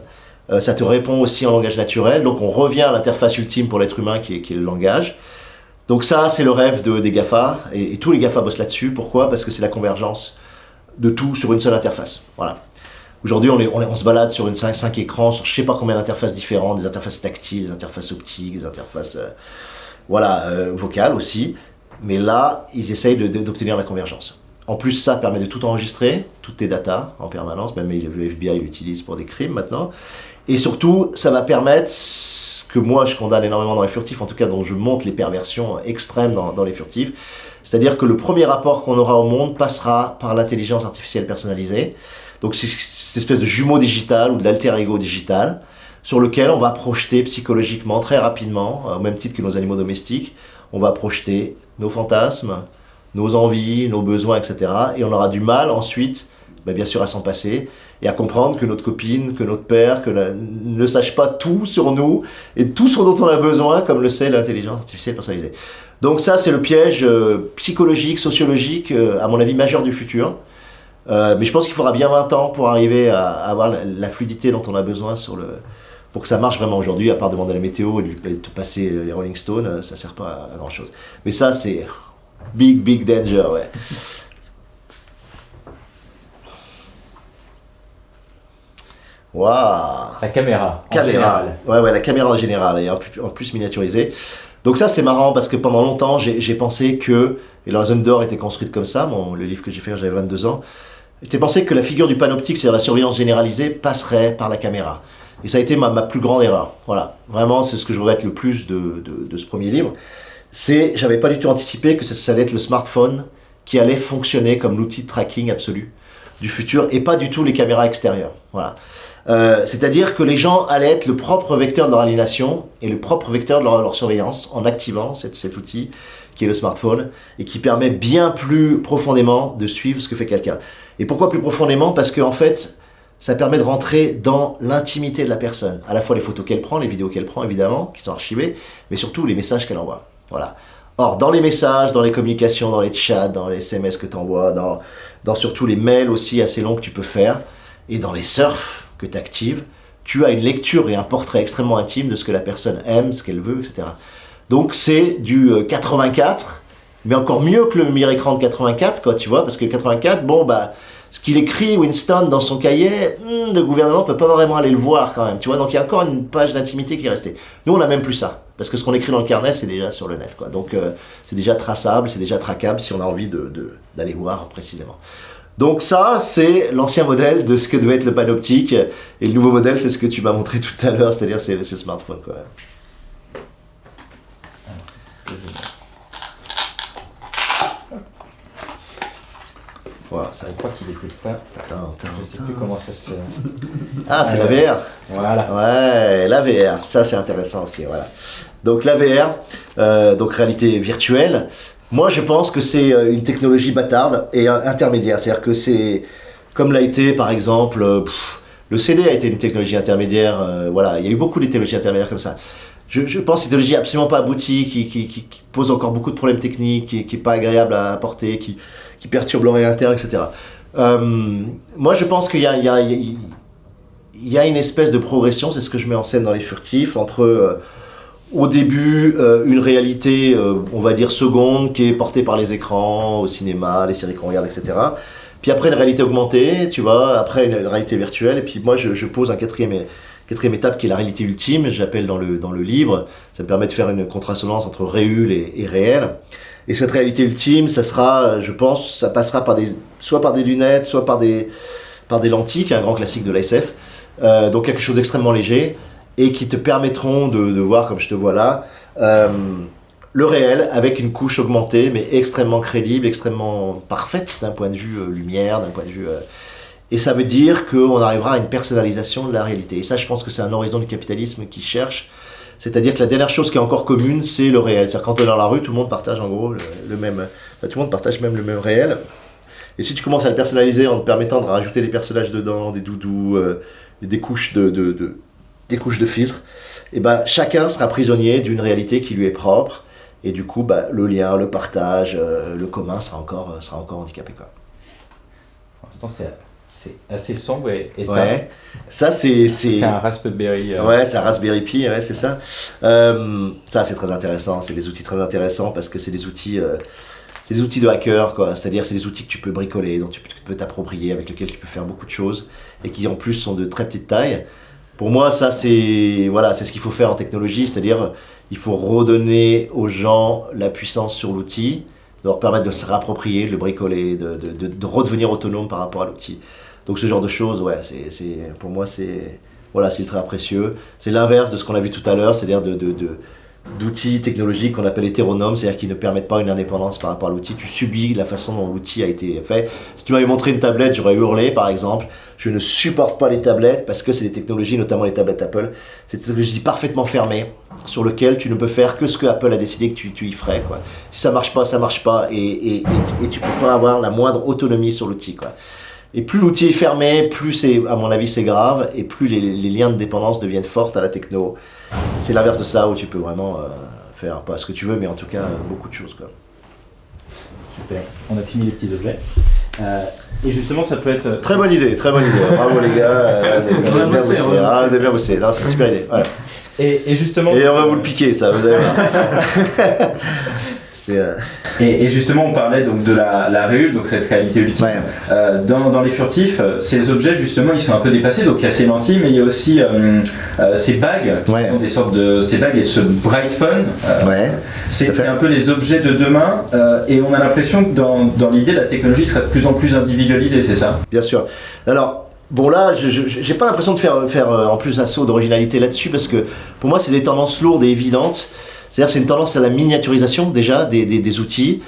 ça te répond aussi en langage naturel. Donc on revient à l'interface ultime pour l'être humain qui est le langage. Donc ça c'est le rêve des GAFA et tous les GAFA bossent là-dessus. Pourquoi? Parce que c'est la convergence de tout sur une seule interface. Voilà. Aujourd'hui, on se balade sur 5 écrans, sur je sais pas combien d'interfaces différentes, des interfaces tactiles, des interfaces optiques, des interfaces vocales aussi. Mais là, ils essayent d'obtenir la convergence. En plus, ça permet de tout enregistrer, toutes tes datas en permanence, même le FBI l'utilise pour des crimes maintenant. Et surtout, ça va permettre ce que moi je condamne énormément dans les furtifs, en tout cas dont je montre les perversions extrêmes dans les furtifs. C'est-à-dire que le premier rapport qu'on aura au monde passera par l'intelligence artificielle personnalisée. Donc c'est cette espèce de jumeau digital ou de l'alter ego digital sur lequel on va projeter psychologiquement très rapidement, au même titre que nos animaux domestiques, on va projeter nos fantasmes, nos envies, nos besoins, etc. Et on aura du mal ensuite, bien sûr, à s'en passer et à comprendre que notre copine, que notre père, ne sache pas tout sur nous et tout ce dont on a besoin, comme le sait l'intelligence artificielle personnalisée. Donc ça, c'est le piège psychologique, sociologique, à mon avis, majeur du futur. Mais je pense qu'il faudra bien 20 ans pour arriver à avoir la fluidité dont on a besoin pour que ça marche vraiment aujourd'hui, à part demander la météo et te passer les Rolling Stones, ça sert pas à grand chose. Mais ça, c'est big danger, ouais. Waouh! La caméra, en général. Ouais, la caméra en général, et en plus miniaturisée. Donc ça, c'est marrant parce que pendant longtemps, j'ai pensé que, et la zone d'or était construite comme ça, le livre que j'ai fait quand j'avais 22 ans, j'ai pensé que la figure du panoptique, c'est-à-dire la surveillance généralisée, passerait par la caméra. Et ça a été ma plus grande erreur. Voilà, vraiment, c'est ce que je regrette le plus de ce premier livre. J'avais pas du tout anticipé que ça allait être le smartphone qui allait fonctionner comme l'outil de tracking absolu du futur et pas du tout les caméras extérieures. Voilà. C'est-à-dire que les gens allaient être le propre vecteur de leur aliénation et le propre vecteur de leur surveillance en activant cet outil qui est le smartphone et qui permet bien plus profondément de suivre ce que fait quelqu'un. Et pourquoi plus profondément? Parce qu'en fait, ça permet de rentrer dans l'intimité de la personne. À la fois les photos qu'elle prend, les vidéos qu'elle prend évidemment, qui sont archivées, mais surtout les messages qu'elle envoie. Voilà. Or, dans les messages, dans les communications, dans les chats, dans les SMS que tu envoies, dans surtout les mails aussi assez longs que tu peux faire, et dans les surfs que tu actives, tu as une lecture et un portrait extrêmement intime de ce que la personne aime, ce qu'elle veut, etc. Donc c'est du 84, mais encore mieux que le mire-écran de 84, quoi, tu vois, parce que 84, ce qu'il écrit Winston dans son cahier, le gouvernement peut pas vraiment aller le voir quand même, tu vois, donc il y a encore une page d'intimité qui est restée. Nous, on n'a même plus ça, parce que ce qu'on écrit dans le carnet, c'est déjà sur le net, quoi. Donc c'est déjà traçable, c'est déjà traquable si on a envie d'aller voir précisément. Donc ça, c'est l'ancien modèle de ce que devait être le panoptique, et le nouveau modèle, c'est ce que tu m'as montré tout à l'heure, c'est-à-dire c'est le smartphone, quoi. Voilà, ça... Je crois qu'il était pas. Je sais plus comment ça se. Ah, c'est la VR. Voilà. Ouais, la VR. Ça, c'est intéressant aussi. Voilà. Donc la VR, donc réalité virtuelle. Moi, je pense que c'est une technologie bâtarde et intermédiaire. C'est-à-dire que c'est comme l'a été, par exemple, le CD a été une technologie intermédiaire. Voilà, il y a eu beaucoup de technologies intermédiaires comme ça. Je pense que c'est une technologie absolument pas aboutie, qui pose encore beaucoup de problèmes techniques, qui est pas agréable à porter, qui perturbe l'oreille interne, etc. Moi, je pense qu'il y a une espèce de progression, c'est ce que je mets en scène dans les furtifs, entre au début une réalité, on va dire seconde, qui est portée par les écrans, au cinéma, les séries qu'on regarde, etc. Puis après une réalité augmentée, tu vois, après une réalité virtuelle, et puis moi je pose un quatrième étape qui est la réalité ultime, j'appelle dans le livre. Ça me permet de faire une contrassolance entre réel et réel. Et cette réalité ultime, ça sera, je pense, ça passera soit par des lunettes, soit par des lentilles, qui est un grand classique de l'ASF. Donc quelque chose d'extrêmement léger et qui te permettront de voir, comme je te vois là, le réel avec une couche augmentée, mais extrêmement crédible, extrêmement parfaite d'un point de vue lumière, d'un point de vue... Et ça veut dire qu'on arrivera à une personnalisation de la réalité. Et ça, je pense que c'est un horizon du capitalisme qui cherche. C'est-à-dire que la dernière chose qui est encore commune, c'est le réel. C'est-à-dire quand on est dans la rue, tout le monde partage en gros le même... Enfin, tout le monde partage même le même réel. Et si tu commences à le personnaliser en te permettant de rajouter des personnages dedans, des doudous, des couches des couches de filtres, et ben chacun sera prisonnier d'une réalité qui lui est propre. Et du coup, le lien, le partage, le commun sera encore handicapé, quoi. Pour l'instant, c'est assez sombre et ouais. Ça c'est un Raspberry. Ouais, c'est un Raspberry Pi, ouais, c'est ça. Ça c'est très intéressant, c'est des outils très intéressants parce que c'est des outils de hacker, quoi. C'est-à-dire c'est des outils que tu peux bricoler, dont tu peux t'approprier, avec lesquels tu peux faire beaucoup de choses et qui en plus sont de très petite taille. Pour moi, ça c'est ce qu'il faut faire en technologie, c'est-à-dire il faut redonner aux gens la puissance sur l'outil, de leur permettre de se réapproprier, de le bricoler, de redevenir autonome par rapport à l'outil. Donc ce genre de choses, ouais, pour moi c'est ultra précieux. C'est l'inverse de ce qu'on a vu tout à l'heure, c'est-à-dire d'outils technologiques qu'on appelle hétéronomes, c'est-à-dire qui ne permettent pas une indépendance par rapport à l'outil. Tu subis la façon dont l'outil a été fait. Si tu m'avais montré une tablette, j'aurais hurlé par exemple. Je ne supporte pas les tablettes parce que c'est des technologies, notamment les tablettes Apple, c'est des technologies parfaitement fermées sur lesquelles tu ne peux faire que ce que Apple a décidé que tu y ferais, quoi. Si ça marche pas, ça marche pas et tu peux pas avoir la moindre autonomie sur l'outil, quoi. Et plus l'outil est fermé, plus à mon avis c'est grave, et plus les liens de dépendance deviennent forts à la techno. C'est l'inverse de ça où tu peux vraiment faire pas ce que tu veux, mais en tout cas beaucoup de choses, quoi. Super, on a fini les petits objets. Et justement, ça peut être... Très bonne idée. Bravo les gars, vous avez bien bossé. Non, c'est une super idée. Ouais. Et justement... Et on va vous le piquer, ça, vous allez voir. Et justement, on parlait donc de la réule, donc cette réalité ultime. Ouais. Dans les furtifs, ces objets justement, ils sont un peu dépassés. Donc il y a ces lentilles, mais il y a aussi ces bagues, qui sont des sortes de ces bagues et ce bright phone. C'est un peu les objets de demain. Et on a l'impression que dans l'idée, la technologie sera de plus en plus individualisée, c'est ça? Bien sûr. Alors. Bon là, j'ai pas l'impression de faire en plus un saut d'originalité là-dessus parce que pour moi c'est des tendances lourdes et évidentes. C'est-à-dire c'est une tendance à la miniaturisation déjà des outils.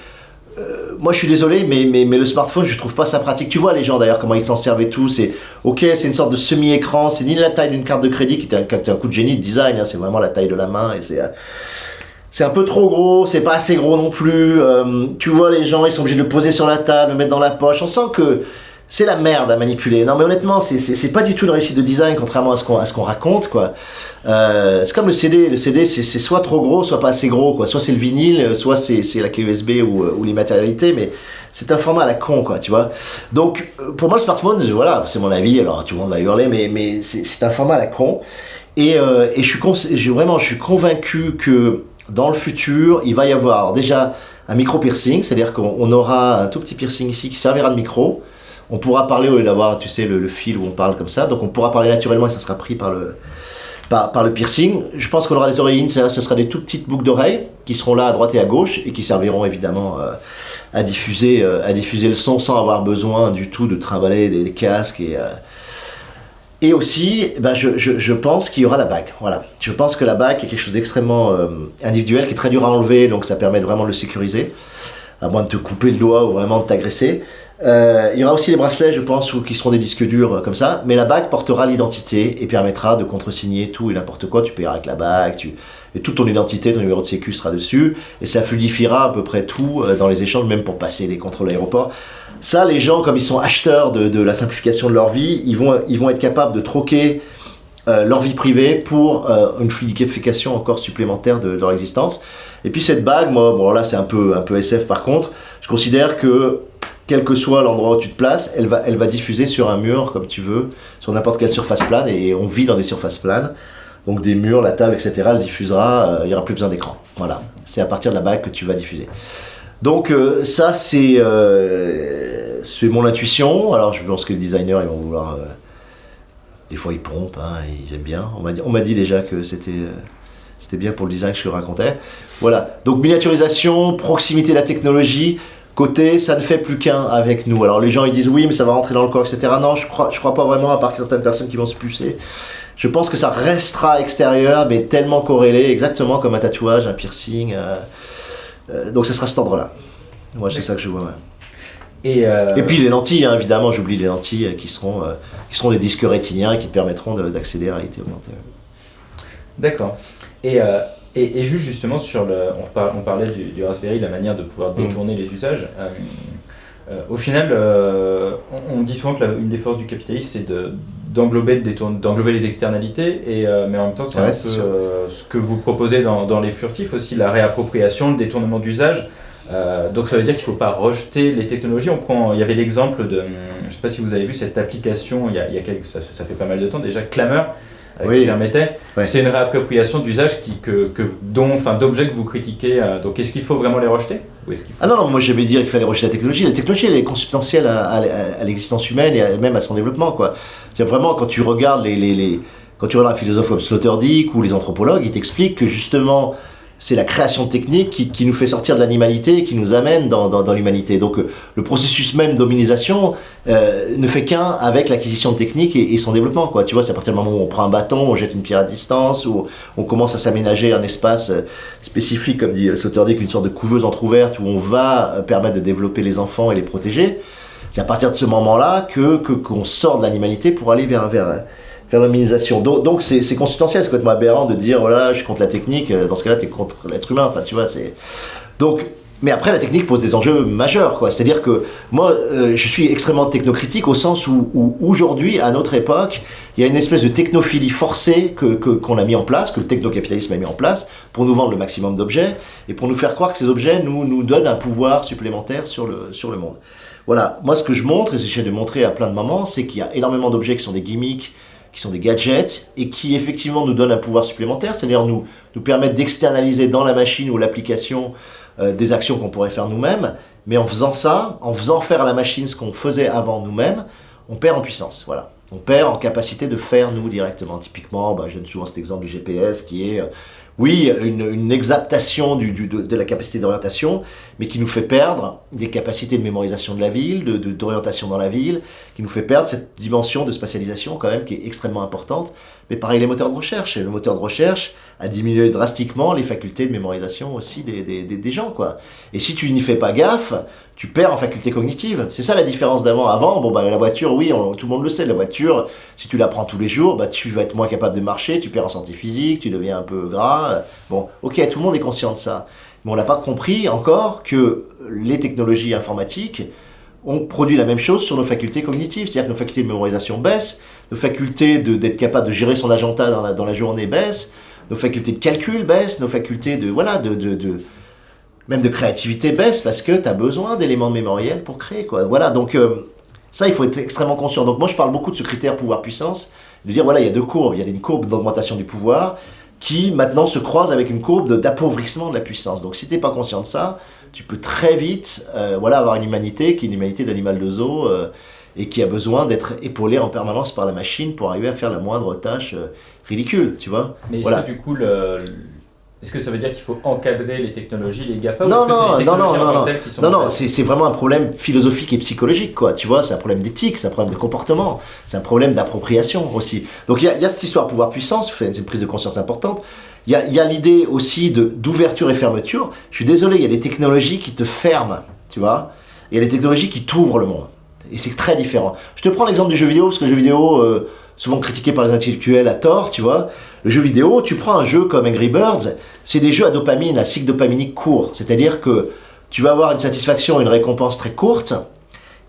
Moi je suis désolé mais le smartphone je trouve pas ça pratique. Tu vois les gens d'ailleurs comment ils s'en servent et tout. C'est une sorte de semi-écran, c'est ni la taille d'une carte de crédit qui est un coup de génie de design, hein, c'est vraiment la taille de la main et c'est un peu trop gros, c'est pas assez gros non plus. Tu vois les gens ils sont obligés de le poser sur la table, le mettre dans la poche. On sent que c'est la merde à manipuler. Non mais honnêtement, c'est pas du tout une réussite de design contrairement à ce qu'on raconte, quoi. C'est comme le CD. Le CD c'est soit trop gros, soit pas assez gros, quoi. Soit c'est le vinyle, soit c'est la clé USB ou l'immatérialité, mais c'est un format à la con, quoi, tu vois. Donc pour moi le smartphone, voilà, c'est mon avis. Alors tout le monde va hurler, mais c'est un format à la con. Et je suis convaincu que dans le futur, il va y avoir déjà un micro piercing, c'est-à-dire qu'on aura un tout petit piercing ici qui servira de micro. On pourra parler au lieu d'avoir, tu sais, le fil où on parle comme ça. Donc on pourra parler naturellement et ça sera pris par le piercing. Je pense qu'on aura des oreillines, ce sera des toutes petites boucles d'oreilles qui seront là à droite et à gauche et qui serviront évidemment à diffuser le son sans avoir besoin du tout de trimballer des casques. Et aussi, je pense qu'il y aura la bague. Voilà. Je pense que la bague est quelque chose d'extrêmement individuel, qui est très dur à enlever, donc ça permet de vraiment le sécuriser, à moins de te couper le doigt ou vraiment de t'agresser. Il y aura aussi les bracelets, je pense, qui seront des disques durs comme ça, mais la bague portera l'identité et permettra de contresigner tout et n'importe quoi. Tu payeras avec la bague, et toute ton identité, ton numéro de sécu sera dessus, et ça fluidifiera à peu près tout dans les échanges, même pour passer les contrôles à l'aéroport. Ça, les gens, comme ils sont acheteurs de la simplification de leur vie, ils vont être capables de troquer leur vie privée pour une fluidification encore supplémentaire de leur existence. Et puis cette bague, moi, bon là c'est un peu SF par contre, je considère que quel que soit l'endroit où tu te places, elle va diffuser sur un mur comme tu veux, sur n'importe quelle surface plane, et on vit dans des surfaces planes, donc des murs, la table, etc. Elle diffusera, il n'y aura plus besoin d'écran. Voilà, c'est à partir de la bague que tu vas diffuser. Donc ça c'est mon intuition. Alors je pense que les designers ils vont vouloir, des fois ils pompent, hein, ils aiment bien. On m'a dit déjà que c'était bien pour le design que je racontais. Voilà, donc miniaturisation, proximité de la technologie. Côté, ça ne fait plus qu'un avec nous. Alors les gens ils disent oui mais ça va rentrer dans le corps, etc. Non, je crois pas vraiment, à part certaines personnes qui vont se pucer. Je pense que ça restera extérieur mais tellement corrélé, exactement comme un tatouage, un piercing. Donc ça sera cet ordre-là. Moi c'est ça que je vois. Ouais. Et puis les lentilles, hein, évidemment, j'oublie les lentilles qui seront des disques rétiniens et qui te permettront d'accéder à la réalité augmentée. D'accord. Et juste justement sur on parlait du Raspberry, la manière de pouvoir détourner les usages. Au final, on dit souvent que une des forces du capitalisme, c'est d'englober les externalités, mais en même temps, c'est un peu ce que vous proposez dans les furtifs aussi, la réappropriation, le détournement d'usage. Donc ça veut dire qu'il ne faut pas rejeter les technologies. Il y avait l'exemple de, je ne sais pas si vous avez vu cette application, ça fait pas mal de temps déjà, Clammer, qui permettait, c'est une réappropriation d'usage d'objets que vous critiquez. Donc est-ce qu'il faut vraiment les rejeter ou est-ce qu'il faut... Ah non, moi j'aimais dire qu'il fallait rejeter la technologie. La technologie, elle est consubstantielle à l'existence humaine et même à son développement, quoi. C'est vraiment, quand tu regardes quand tu regardes un philosophe comme Sloterdijk ou les anthropologues, ils t'expliquent que justement c'est la création de techniques qui nous fait sortir de l'animalité et qui nous amène dans l'humanité. Donc le processus même d'hominisation ne fait qu'un avec l'acquisition de techniques et son développement, quoi. Tu vois, c'est à partir du moment où on prend un bâton, on jette une pierre à distance, ou on commence à s'aménager un espace spécifique, comme dit Sloterdijk, une sorte de couveuse entrouverte où on va permettre de développer les enfants et les protéger. C'est à partir de ce moment-là qu'on sort de l'animalité pour aller vers l'hominisation. Donc c'est consubstantiel, c'est complètement aberrant de dire voilà, je suis contre la technique, dans ce cas-là t'es contre l'être humain, enfin tu vois, c'est... Donc, mais après la technique pose des enjeux majeurs, quoi. C'est-à-dire que moi je suis extrêmement technocritique au sens où aujourd'hui, à notre époque, il y a une espèce de technophilie forcée qu'on a mis en place, que le technocapitalisme a mis en place pour nous vendre le maximum d'objets et pour nous faire croire que ces objets nous donnent un pouvoir supplémentaire sur le monde. Voilà, moi ce que je montre, et j'essaie de montrer à plein de moments, c'est qu'il y a énormément d'objets qui sont des gimmicks, qui sont des gadgets, et qui effectivement nous donnent un pouvoir supplémentaire, c'est-à-dire nous permettent d'externaliser dans la machine ou l'application des actions qu'on pourrait faire nous-mêmes, mais en faisant ça, en faisant faire à la machine ce qu'on faisait avant nous-mêmes, on perd en puissance, voilà. On perd en capacité de faire nous directement. Typiquement, je donne souvent cet exemple du GPS qui est... Oui, une exaptation de la capacité d'orientation, mais qui nous fait perdre des capacités de mémorisation de la ville, d'orientation dans la ville, qui nous fait perdre cette dimension de spatialisation quand même qui est extrêmement importante. Mais pareil, les moteurs de recherche. Et le moteur de recherche a diminué drastiquement les facultés de mémorisation aussi des gens, quoi. Et si tu n'y fais pas gaffe, tu perds en faculté cognitive. C'est ça la différence d'avant. Avant, la voiture, oui, tout le monde le sait, la voiture, si tu la prends tous les jours, tu vas être moins capable de marcher, tu perds en santé physique, tu deviens un peu gras. Bon, ok, tout le monde est conscient de ça. Mais on n'a pas compris encore que les technologies informatiques ont produit la même chose sur nos facultés cognitives. C'est-à-dire que nos facultés de mémorisation baissent, nos facultés d'être capable de gérer son agenda dans la journée baissent, nos facultés de calcul baissent, nos facultés même de créativité baissent parce que tu as besoin d'éléments mémoriels pour créer, quoi. Voilà, donc ça, il faut être extrêmement conscient. Donc moi, je parle beaucoup de ce critère pouvoir-puissance, de dire, voilà, il y a deux courbes. Il y a une courbe d'augmentation du pouvoir qui, maintenant, se croise avec une courbe d'appauvrissement de la puissance. Donc si tu n'es pas conscient de ça, tu peux très vite avoir une humanité qui est une humanité d'animal de zoo et qui a besoin d'être épaulée en permanence par la machine pour arriver à faire la moindre tâche ridicule, tu vois. Mais est-ce que du coup, est-ce que ça veut dire qu'il faut encadrer les technologies, les GAFA, ou non, est-ce que c'est les technologies en tant que telles qui sont... Non, c'est vraiment un problème philosophique et psychologique, quoi. Tu vois, c'est un problème d'éthique, c'est un problème de comportement, c'est un problème d'appropriation aussi. Donc il y a cette histoire pouvoir-puissance, c'est une prise de conscience importante. Il y a l'idée aussi d'ouverture et fermeture. Je suis désolé, il y a des technologies qui te ferment, tu vois. Il y a des technologies qui t'ouvrent le monde. Et c'est très différent. Je te prends l'exemple du jeu vidéo, parce que le jeu vidéo, souvent critiqué par les intellectuels à tort, tu vois. Le jeu vidéo, tu prends un jeu comme Angry Birds, c'est des jeux à dopamine, à cycle dopaminique court. C'est-à-dire que tu vas avoir une satisfaction, une récompense très courte,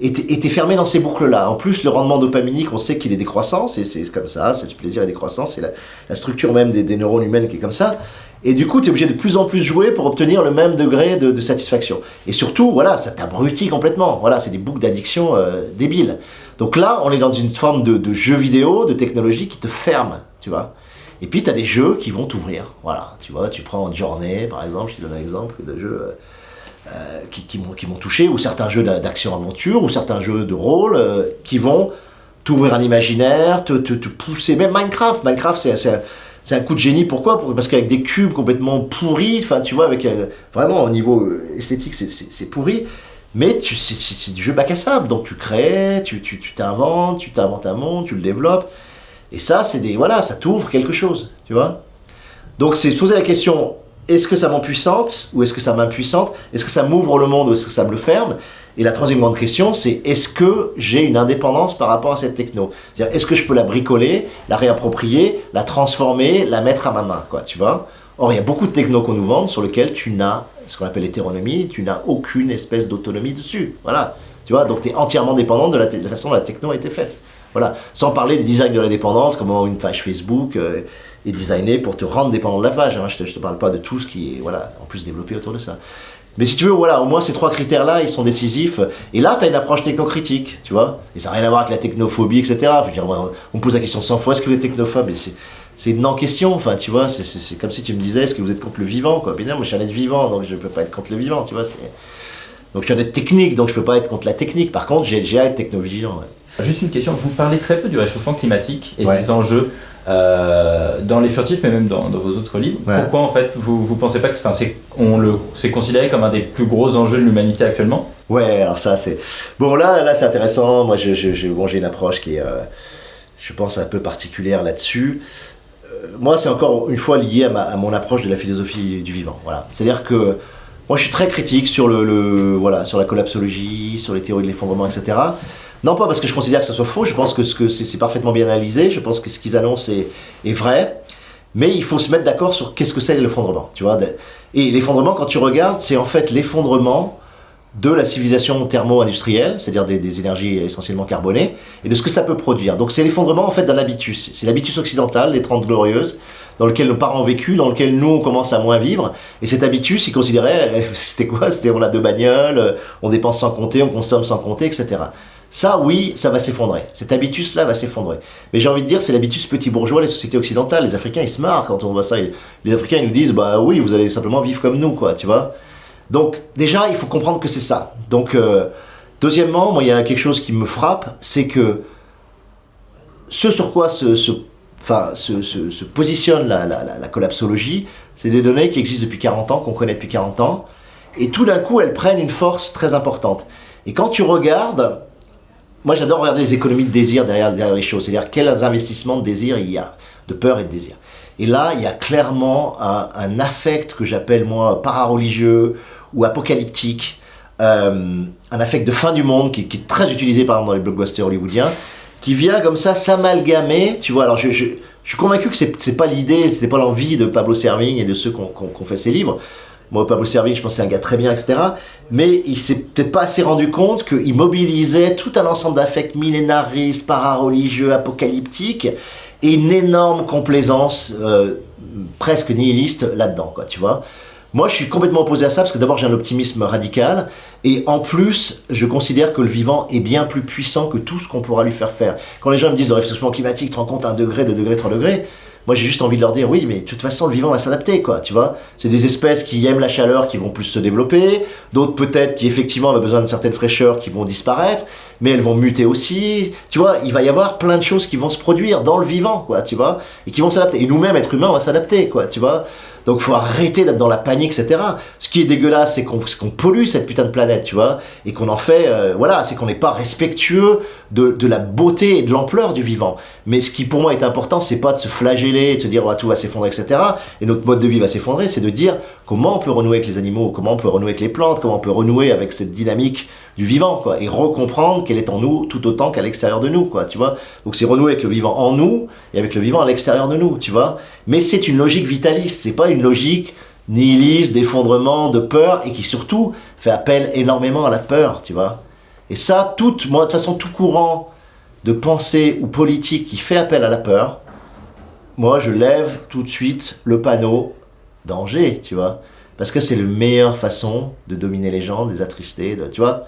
et t'es fermé dans ces boucles-là. En plus, le rendement dopaminique, on sait qu'il est décroissant, c'est comme ça, c'est du plaisir et décroissant, c'est la structure même des neurones humaines qui est comme ça. Et du coup, tu es obligé de plus en plus jouer pour obtenir le même degré de satisfaction. Et surtout, voilà, ça t'abrutit complètement. Voilà, c'est des boucles d'addiction débiles. Donc là, on est dans une forme de jeu vidéo, de technologie qui te ferme, tu vois. Et puis, tu as des jeux qui vont t'ouvrir. Voilà, tu vois, tu prends Journey, par exemple, je te donne un exemple de jeux qui m'ont touché, ou certains jeux d'action-aventure, ou certains jeux de rôle qui vont t'ouvrir un imaginaire, te pousser. Même Minecraft, c'est un coup de génie. Pourquoi ? Parce qu'avec des cubes complètement pourris, enfin tu vois, avec vraiment au niveau esthétique c'est pourri, mais c'est du jeu bac à sable. Donc tu crées, tu t'inventes un monde, tu le développes, et ça ça t'ouvre quelque chose, tu vois. Donc c'est se poser la question, est-ce que ça m'empuissante ou est-ce que ça m'impuissante ? Est-ce que ça m'ouvre le monde ou est-ce que ça me le ferme ? Et la troisième grande question, c'est est-ce que j'ai une indépendance par rapport à cette techno ? C'est-à-dire, est-ce que je peux la bricoler, la réapproprier, la transformer, la mettre à ma main, quoi, tu vois ? Or, il y a beaucoup de technos qu'on nous vend sur lesquels tu n'as, ce qu'on appelle l'hétéronomie, tu n'as aucune espèce d'autonomie dessus, voilà. Tu vois, donc tu es entièrement dépendant de la façon dont la techno a été faite. Voilà. Sans parler du design de la dépendance, comment une page Facebook est designée pour te rendre dépendant de la page. Hein. Je te parle pas de tout ce qui est en plus développé autour de ça. Mais si tu veux, au moins ces 3 critères-là, ils sont décisifs. Et là, tu as une approche technocritique, tu vois. Et ça n'a rien à voir avec la technophobie, etc. Je veux dire, on me pose la question 100 fois, est-ce que vous êtes technophobe? C'est une non-question, enfin, tu vois. C'est comme si tu me disais, est-ce que vous êtes contre le vivant, quoi. Mais non, moi, je suis un être vivant, donc je peux pas être contre le vivant, tu vois. Donc je suis un être technique, donc je peux pas être contre la technique. Par contre, j'ai à être technovigilant. Ouais. Juste une question, vous parlez très peu du réchauffement climatique et des enjeux dans Les Furtifs, mais même dans vos autres livres. Ouais. Pourquoi en fait vous pensez pas que c'est considéré comme un des plus gros enjeux de l'humanité actuellement? Ouais, alors ça c'est... Bon là c'est intéressant, moi j'ai une approche qui est, je pense, un peu particulière là-dessus. Moi c'est encore une fois lié à mon approche de la philosophie du vivant. Voilà. C'est-à-dire que moi je suis très critique sur sur la collapsologie, sur les théories de l'effondrement, etc. Non pas parce que je considère que ça soit faux, je pense que c'est parfaitement bien analysé, je pense que ce qu'ils annoncent est vrai, mais il faut se mettre d'accord sur qu'est-ce que c'est l'effondrement, tu vois. Et l'effondrement, quand tu regardes, c'est en fait l'effondrement de la civilisation thermo-industrielle, c'est-à-dire des énergies essentiellement carbonées, et de ce que ça peut produire. Donc c'est l'effondrement en fait d'un habitus, c'est l'habitus occidental, les 30 glorieuses, dans lequel nos parents ont vécu, dans lequel nous on commence à moins vivre, et cet habitus, ils considéraient, c'était quoi? C'était on a 2 bagnoles, on dépense sans compter, on consomme sans compter, etc. Ça, oui, ça va s'effondrer. Cet habitus-là va s'effondrer. Mais j'ai envie de dire, c'est l'habitus petit bourgeois, les sociétés occidentales. Les Africains, ils se marrent quand on voit ça. Les Africains, ils nous disent, bah oui, vous allez simplement vivre comme nous, quoi, tu vois. Donc, déjà, il faut comprendre que c'est ça. Donc, deuxièmement, moi, il y a quelque chose qui me frappe, c'est que ce sur quoi se positionne la collapsologie, c'est des données qui existent depuis 40 ans, qu'on connaît depuis 40 ans, et tout d'un coup, elles prennent une force très importante. Et quand tu regardes... Moi, j'adore regarder les économies de désir derrière les choses. C'est-à-dire quels investissements de désir il y a, de peur et de désir. Et là, il y a clairement un affect que j'appelle, moi, para-religieux ou apocalyptique. Un affect de fin du monde qui est très utilisé, par exemple, dans les blockbusters hollywoodiens, qui vient comme ça s'amalgamer. Tu vois, alors je suis convaincu que c'est pas l'idée, c'était pas l'envie de Pablo Servigne et de ceux qui ont fait ces livres. Moi, Pablo Servigne, je pense que c'est un gars très bien, etc. Mais il s'est peut-être pas assez rendu compte qu'il mobilisait tout un ensemble d'affects millénaristes, para-religieux, apocalyptiques, et une énorme complaisance presque nihiliste là-dedans, quoi, tu vois. Moi, je suis complètement opposé à ça, parce que d'abord, j'ai un optimisme radical, et en plus, je considère que le vivant est bien plus puissant que tout ce qu'on pourra lui faire faire. Quand les gens me disent le réchauffement climatique, tu te rends compte, 1 degré, 2 degrés, 3 degrés, moi, j'ai juste envie de leur dire, oui, mais de toute façon, le vivant va s'adapter, quoi, tu vois. C'est des espèces qui aiment la chaleur, qui vont plus se développer, d'autres peut-être qui, effectivement, ont besoin d'une certaine fraîcheur, qui vont disparaître, mais elles vont muter aussi, tu vois. Il va y avoir plein de choses qui vont se produire dans le vivant, quoi, tu vois, et qui vont s'adapter. Et nous-mêmes, êtres humains, on va s'adapter, quoi, tu vois. Donc, il faut arrêter d'être dans la panique, etc. Ce qui est dégueulasse, c'est qu'on pollue cette putain de planète, tu vois, et qu'on en fait, c'est qu'on n'est pas respectueux de la beauté et de l'ampleur du vivant. Mais ce qui, pour moi, est important, c'est pas de se flageller, de se dire, tout va s'effondrer, etc. Et notre mode de vie va s'effondrer, c'est de dire comment on peut renouer avec les animaux, comment on peut renouer avec les plantes, comment on peut renouer avec cette dynamique du vivant, quoi, et recomprendre qu'elle est en nous tout autant qu'à l'extérieur de nous, quoi, tu vois. Donc c'est renouer avec le vivant en nous et avec le vivant à l'extérieur de nous, tu vois. Mais c'est une logique vitaliste, c'est pas une logique nihiliste, d'effondrement, de peur, et qui surtout fait appel énormément à la peur, tu vois. Et ça, moi, de toute façon, tout courant de pensée ou politique qui fait appel à la peur, moi, je lève tout de suite le panneau danger, tu vois. Parce que c'est la meilleure façon de dominer les gens, de les attrister, tu vois.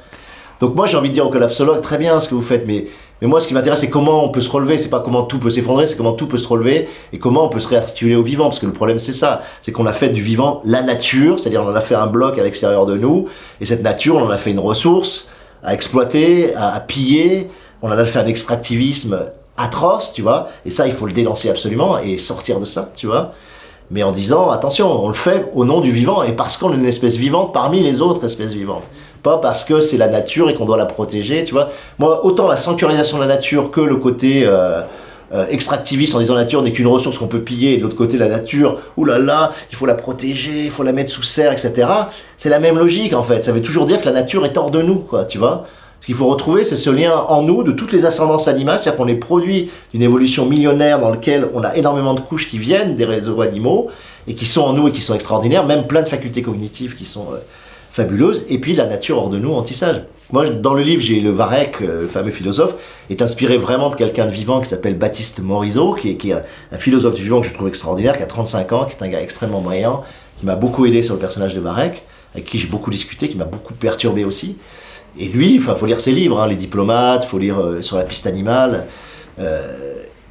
Donc moi, j'ai envie de dire aux collapsologues, très bien ce que vous faites, mais moi, ce qui m'intéresse, c'est comment on peut se relever. C'est pas comment tout peut s'effondrer, c'est comment tout peut se relever et comment on peut se réarticuler au vivant. Parce que le problème, c'est ça. C'est qu'on a fait du vivant la nature, c'est-à-dire on en a fait un bloc à l'extérieur de nous, et cette nature, on en a fait une ressource à exploiter, à piller. On en a fait un extractivisme atroce, tu vois. Et ça, il faut le dénoncer absolument et sortir de ça, tu vois. Mais en disant, attention, on le fait au nom du vivant et parce qu'on est une espèce vivante parmi les autres espèces vivantes. Pas parce que c'est la nature et qu'on doit la protéger, tu vois. Moi, autant la sanctuarisation de la nature que le côté extractiviste en disant la nature n'est qu'une ressource qu'on peut piller, et de l'autre côté, la nature, oulala, il faut la protéger, il faut la mettre sous serre, etc. C'est la même logique, en fait. Ça veut toujours dire que la nature est hors de nous, quoi, tu vois. Ce qu'il faut retrouver, c'est ce lien en nous de toutes les ascendances animales, c'est-à-dire qu'on est produit d'une évolution millionnaire dans laquelle on a énormément de couches qui viennent des réseaux animaux et qui sont en nous et qui sont extraordinaires, même plein de facultés cognitives qui sont fabuleuses, et puis la nature hors de nous en tissage. Moi, dans le livre, j'ai le Varech, le fameux philosophe, est inspiré vraiment de quelqu'un de vivant qui s'appelle Baptiste Morisot, qui est un philosophe du vivant que je trouve extraordinaire, qui a 35 ans, qui est un gars extrêmement brillant, qui m'a beaucoup aidé sur le personnage de Varech, avec qui j'ai beaucoup discuté, qui m'a beaucoup perturbé aussi. Et lui, il faut lire ses livres, hein, Les Diplomates, il faut lire Sur la piste animale.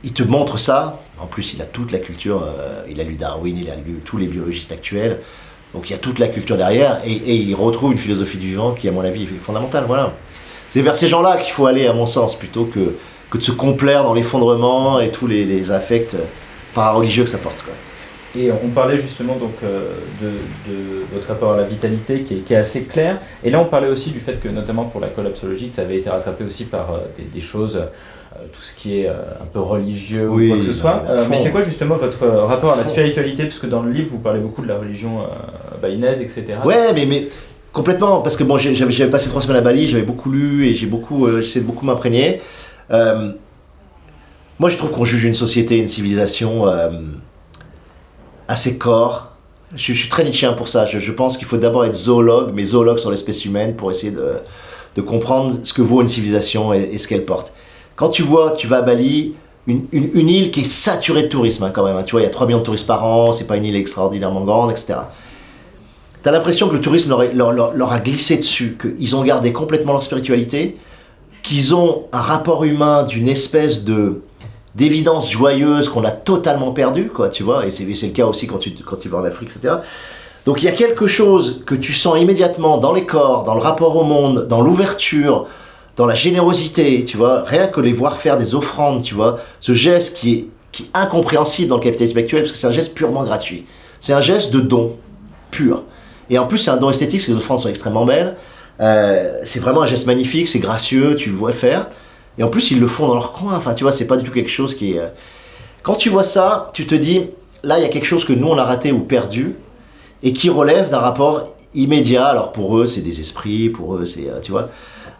Il te montre ça. En plus, il a toute la culture, il a lu Darwin, il a lu tous les biologistes actuels. Donc il y a toute la culture derrière, et il retrouve une philosophie du vivant qui, à mon avis, est fondamentale. Voilà. C'est vers ces gens-là qu'il faut aller, à mon sens, plutôt que de se complaire dans l'effondrement et tous les affects para-religieux que ça porte, quoi. Et on parlait justement donc de votre rapport à la vitalité qui est assez clair. Et là, on parlait aussi du fait que, notamment pour la collapsologie, que ça avait été rattrapé aussi par des choses, tout ce qui est un peu religieux ou quoi que ce soit. Mais c'est quoi justement votre rapport à la spiritualité? Parce que dans le livre, vous parlez beaucoup de la religion balinaise, etc. Ouais, mais complètement. Parce que bon, j'avais passé 3 semaines à Bali, j'avais beaucoup lu et j'essaie de beaucoup m'imprégner. Moi, je trouve qu'on juge une société, une civilisation à ses corps. Je suis très nietzschéen pour ça. Je pense qu'il faut d'abord être zoologue, mais zoologue sur l'espèce humaine pour essayer de comprendre ce que vaut une civilisation et ce qu'elle porte. Quand tu vas à Bali, une île qui est saturée de tourisme, hein, quand même. Hein. Tu vois, il y a 3 millions de touristes par an, c'est pas une île extraordinairement grande, etc. T'as l'impression que le tourisme leur a glissé dessus, qu'ils ont gardé complètement leur spiritualité, qu'ils ont un rapport humain d'une espèce d'évidence joyeuse qu'on a totalement perdue, quoi, tu vois, et c'est le cas aussi quand tu vas en Afrique, etc. Donc il y a quelque chose que tu sens immédiatement dans les corps, dans le rapport au monde, dans l'ouverture, dans la générosité, tu vois, rien que les voir faire des offrandes, tu vois, ce geste qui est incompréhensible dans le capitalisme actuel, parce que c'est un geste purement gratuit. C'est un geste de don, pur. Et en plus, c'est un don esthétique, ces offrandes sont extrêmement belles, c'est vraiment un geste magnifique, c'est gracieux, tu le vois faire. Et en plus, ils le font dans leur coin. Enfin, tu vois, c'est pas du tout quelque chose qui est... Quand tu vois ça, tu te dis, là, il y a quelque chose que nous, on a raté ou perdu, et qui relève d'un rapport immédiat. Alors, pour eux, c'est des esprits, pour eux, c'est, tu vois,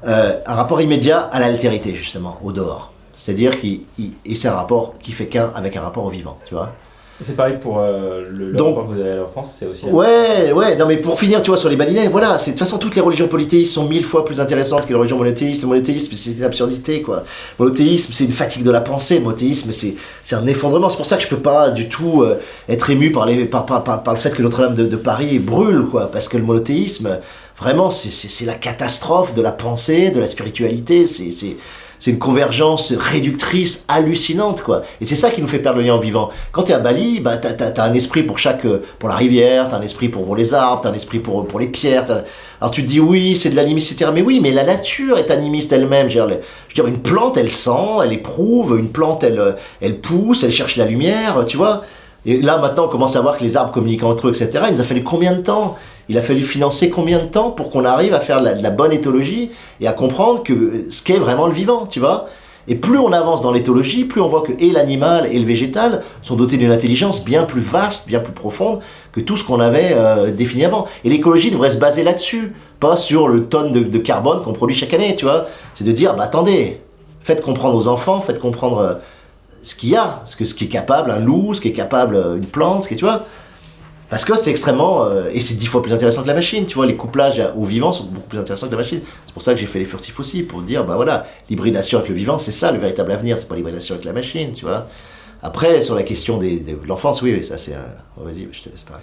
un rapport immédiat à l'altérité, justement, au dehors. C'est-à-dire et c'est un rapport qui fait qu'un avec un rapport au vivant, tu vois. C'est pareil pour le rapport que vous avez à l'enfance, c'est aussi... Ouais, non mais pour finir, tu vois, sur les balinais, voilà, de toute façon, toutes les religions polythéistes sont 1000 fois plus intéressantes que les religions monothéistes. Le monothéisme, c'est une absurdité, quoi. Le monothéisme, c'est une fatigue de la pensée. Le monothéisme, c'est un effondrement. C'est pour ça que je peux pas du tout être ému par le fait que Notre-Dame de Paris brûle, quoi, parce que le monothéisme, vraiment, c'est la catastrophe de la pensée, de la spiritualité, c'est une convergence réductrice hallucinante, quoi. Et c'est ça qui nous fait perdre le lien en vivant. Quand tu es à Bali, bah, t'as un esprit pour la rivière, t'as un esprit pour les arbres, t'as un esprit pour les pierres. Alors tu te dis oui, c'est de l'animisme, etc. Mais oui, mais la nature est animiste elle-même. Je veux dire, une plante, elle sent, elle éprouve. Une plante, elle pousse, elle cherche la lumière, tu vois. Et là, maintenant, on commence à voir que les arbres communiquent entre eux, etc. Il nous a fallu combien de temps ? Il a fallu financer combien de temps pour qu'on arrive à faire la bonne éthologie et à comprendre ce qu'est vraiment le vivant, tu vois. Et plus on avance dans l'éthologie, plus on voit que et l'animal et le végétal sont dotés d'une intelligence bien plus vaste, bien plus profonde que tout ce qu'on avait défini avant. Et l'écologie devrait se baser là-dessus, pas sur le tonne de carbone qu'on produit chaque année, tu vois. C'est de dire, bah attendez, faites comprendre aux enfants, faites comprendre ce qu'il y a, ce qui est capable un loup, ce qui est capable une plante, tu vois. Parce que c'est extrêmement... et c'est 10 fois plus intéressant que la machine, tu vois, les couplages au vivant sont beaucoup plus intéressants que la machine. C'est pour ça que j'ai fait les furtifs aussi, pour dire, bah voilà, l'hybridation avec le vivant, c'est ça le véritable avenir, c'est pas l'hybridation avec la machine, tu vois. Après, sur la question de l'enfance, oui, ça c'est... vas-y, je te laisse parler.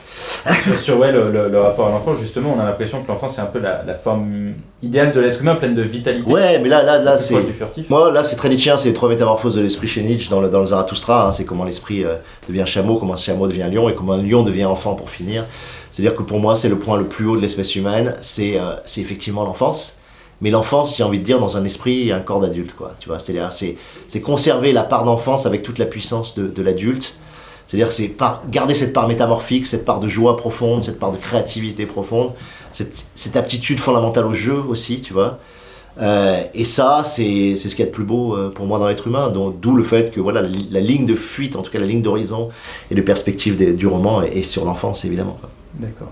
Sur le rapport à l'enfance, justement, on a l'impression que l'enfance c'est un peu la forme idéale de l'être humain, pleine de vitalité. Ouais, mais là c'est... proche du furtif. Moi, là, c'est très nietzschéen, c'est les 3 métamorphoses de l'esprit chez Nietzsche dans le Zarathustra, hein, c'est comment l'esprit devient chameau, comment un chameau devient lion, et comment un lion devient enfant pour finir. C'est-à-dire que pour moi, c'est le point le plus haut de l'espèce humaine, c'est effectivement l'enfance. Mais l'enfance, j'ai envie de dire, dans un esprit et un corps d'adulte, quoi. Tu vois, c'est-à-dire, c'est conserver la part d'enfance avec toute la puissance de l'adulte. C'est-à-dire, garder cette part métamorphique, cette part de joie profonde, cette part de créativité profonde, cette aptitude fondamentale au jeu aussi, tu vois. Et ça, c'est ce qu'il y a de plus beau pour moi dans l'être humain. D'où le fait que voilà, la ligne de fuite, en tout cas la ligne d'horizon et de perspective du roman est sur l'enfance, évidemment, quoi. D'accord.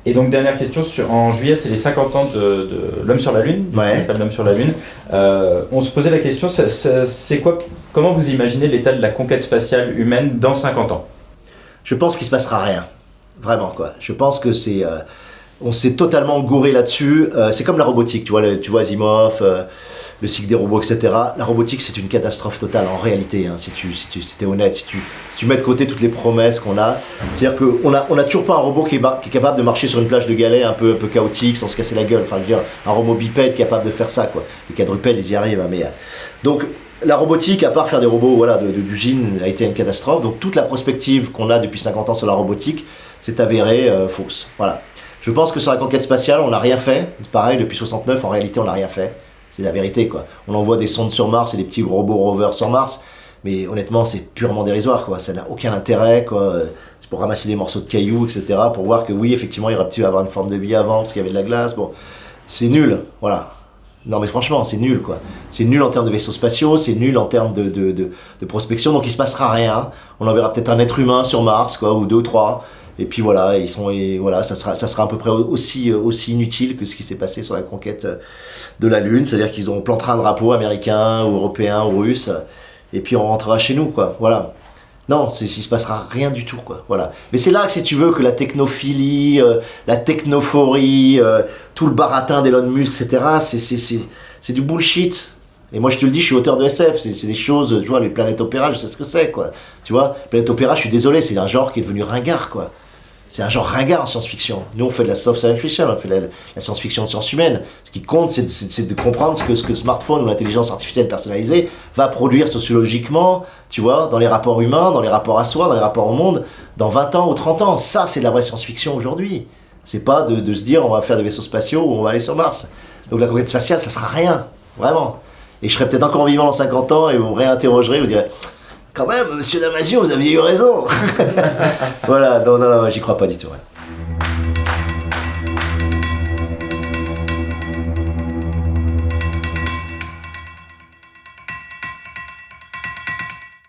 Et donc, dernière question, en juillet, c'est les 50 ans de l'homme sur la Lune, ouais. On appelle l'homme sur la Lune. On se posait la question, c'est quoi, comment vous imaginez l'état de la conquête spatiale humaine dans 50 ans ? Je pense qu'il ne se passera rien, vraiment, quoi. Je pense que on s'est totalement gouré là-dessus. C'est comme la robotique, tu vois Asimov, le cycle des robots, etc. La robotique, c'est une catastrophe totale en réalité, si t'es honnête, si tu mets de côté toutes les promesses qu'on a. C'est-à-dire qu'on a toujours pas un robot qui est capable de marcher sur une plage de galets un peu chaotique, sans se casser la gueule. Enfin, je veux dire, un robot bipède capable de faire ça, quoi. Les quadrupèdes, ils y arrivent, mais... Donc, la robotique, à part faire des robots d'usine, a été une catastrophe. Donc, toute la prospective qu'on a depuis 50 ans sur la robotique s'est avérée fausse. Voilà. Je pense que sur la conquête spatiale, on n'a rien fait. Pareil, depuis 69, en réalité, on n'a rien fait. C'est la vérité, quoi. On envoie des sondes sur Mars et des petits robots rovers sur Mars, mais honnêtement, c'est purement dérisoire, quoi. Ça n'a aucun intérêt, quoi. C'est pour ramasser des morceaux de cailloux, etc., pour voir que oui, effectivement, il aurait pu avoir une forme de vie avant, parce qu'il y avait de la glace. Bon, c'est nul, voilà. Non, mais franchement, c'est nul, quoi. C'est nul en termes de vaisseaux spatiaux, c'est nul en termes de prospection, donc il se passera rien. On enverra peut-être un être humain sur Mars, quoi, ou 2 ou 3. Et puis voilà, ça sera à peu près aussi inutile que ce qui s'est passé sur la conquête de la Lune, c'est-à-dire qu'ils plantera un drapeau américain ou européen ou russe, et puis on rentrera chez nous, quoi. Voilà. Non, il se passera rien du tout, quoi. Voilà. Mais c'est là que, si tu veux, que la technophilie, la technophorie, tout le baratin d'Elon Musk, etc., c'est du bullshit. Et moi je te le dis, je suis auteur de SF, c'est des choses, tu vois, les planètes opéra, je sais ce que c'est, quoi. Tu vois, planète opéra, je suis désolé, c'est un genre qui est devenu ringard, quoi. C'est un genre ringard en science-fiction. Nous on fait de la soft science fiction, on fait de la science-fiction de science humaine. Ce qui compte, c'est de comprendre ce que le smartphone ou l'intelligence artificielle personnalisée va produire sociologiquement, tu vois, dans les rapports humains, dans les rapports à soi, dans les rapports au monde, dans 20 ans ou 30 ans. Ça, c'est de la vraie science-fiction aujourd'hui. C'est pas de se dire on va faire des vaisseaux spatiaux ou on va aller sur Mars. Donc la conquête spatiale, ça sera rien, vraiment. Et je serais peut-être encore vivant dans 50 ans et vous me réinterrogerez, vous direz quand même, monsieur Damasio, vous aviez eu raison. Voilà, non, j'y crois pas du tout. Ouais.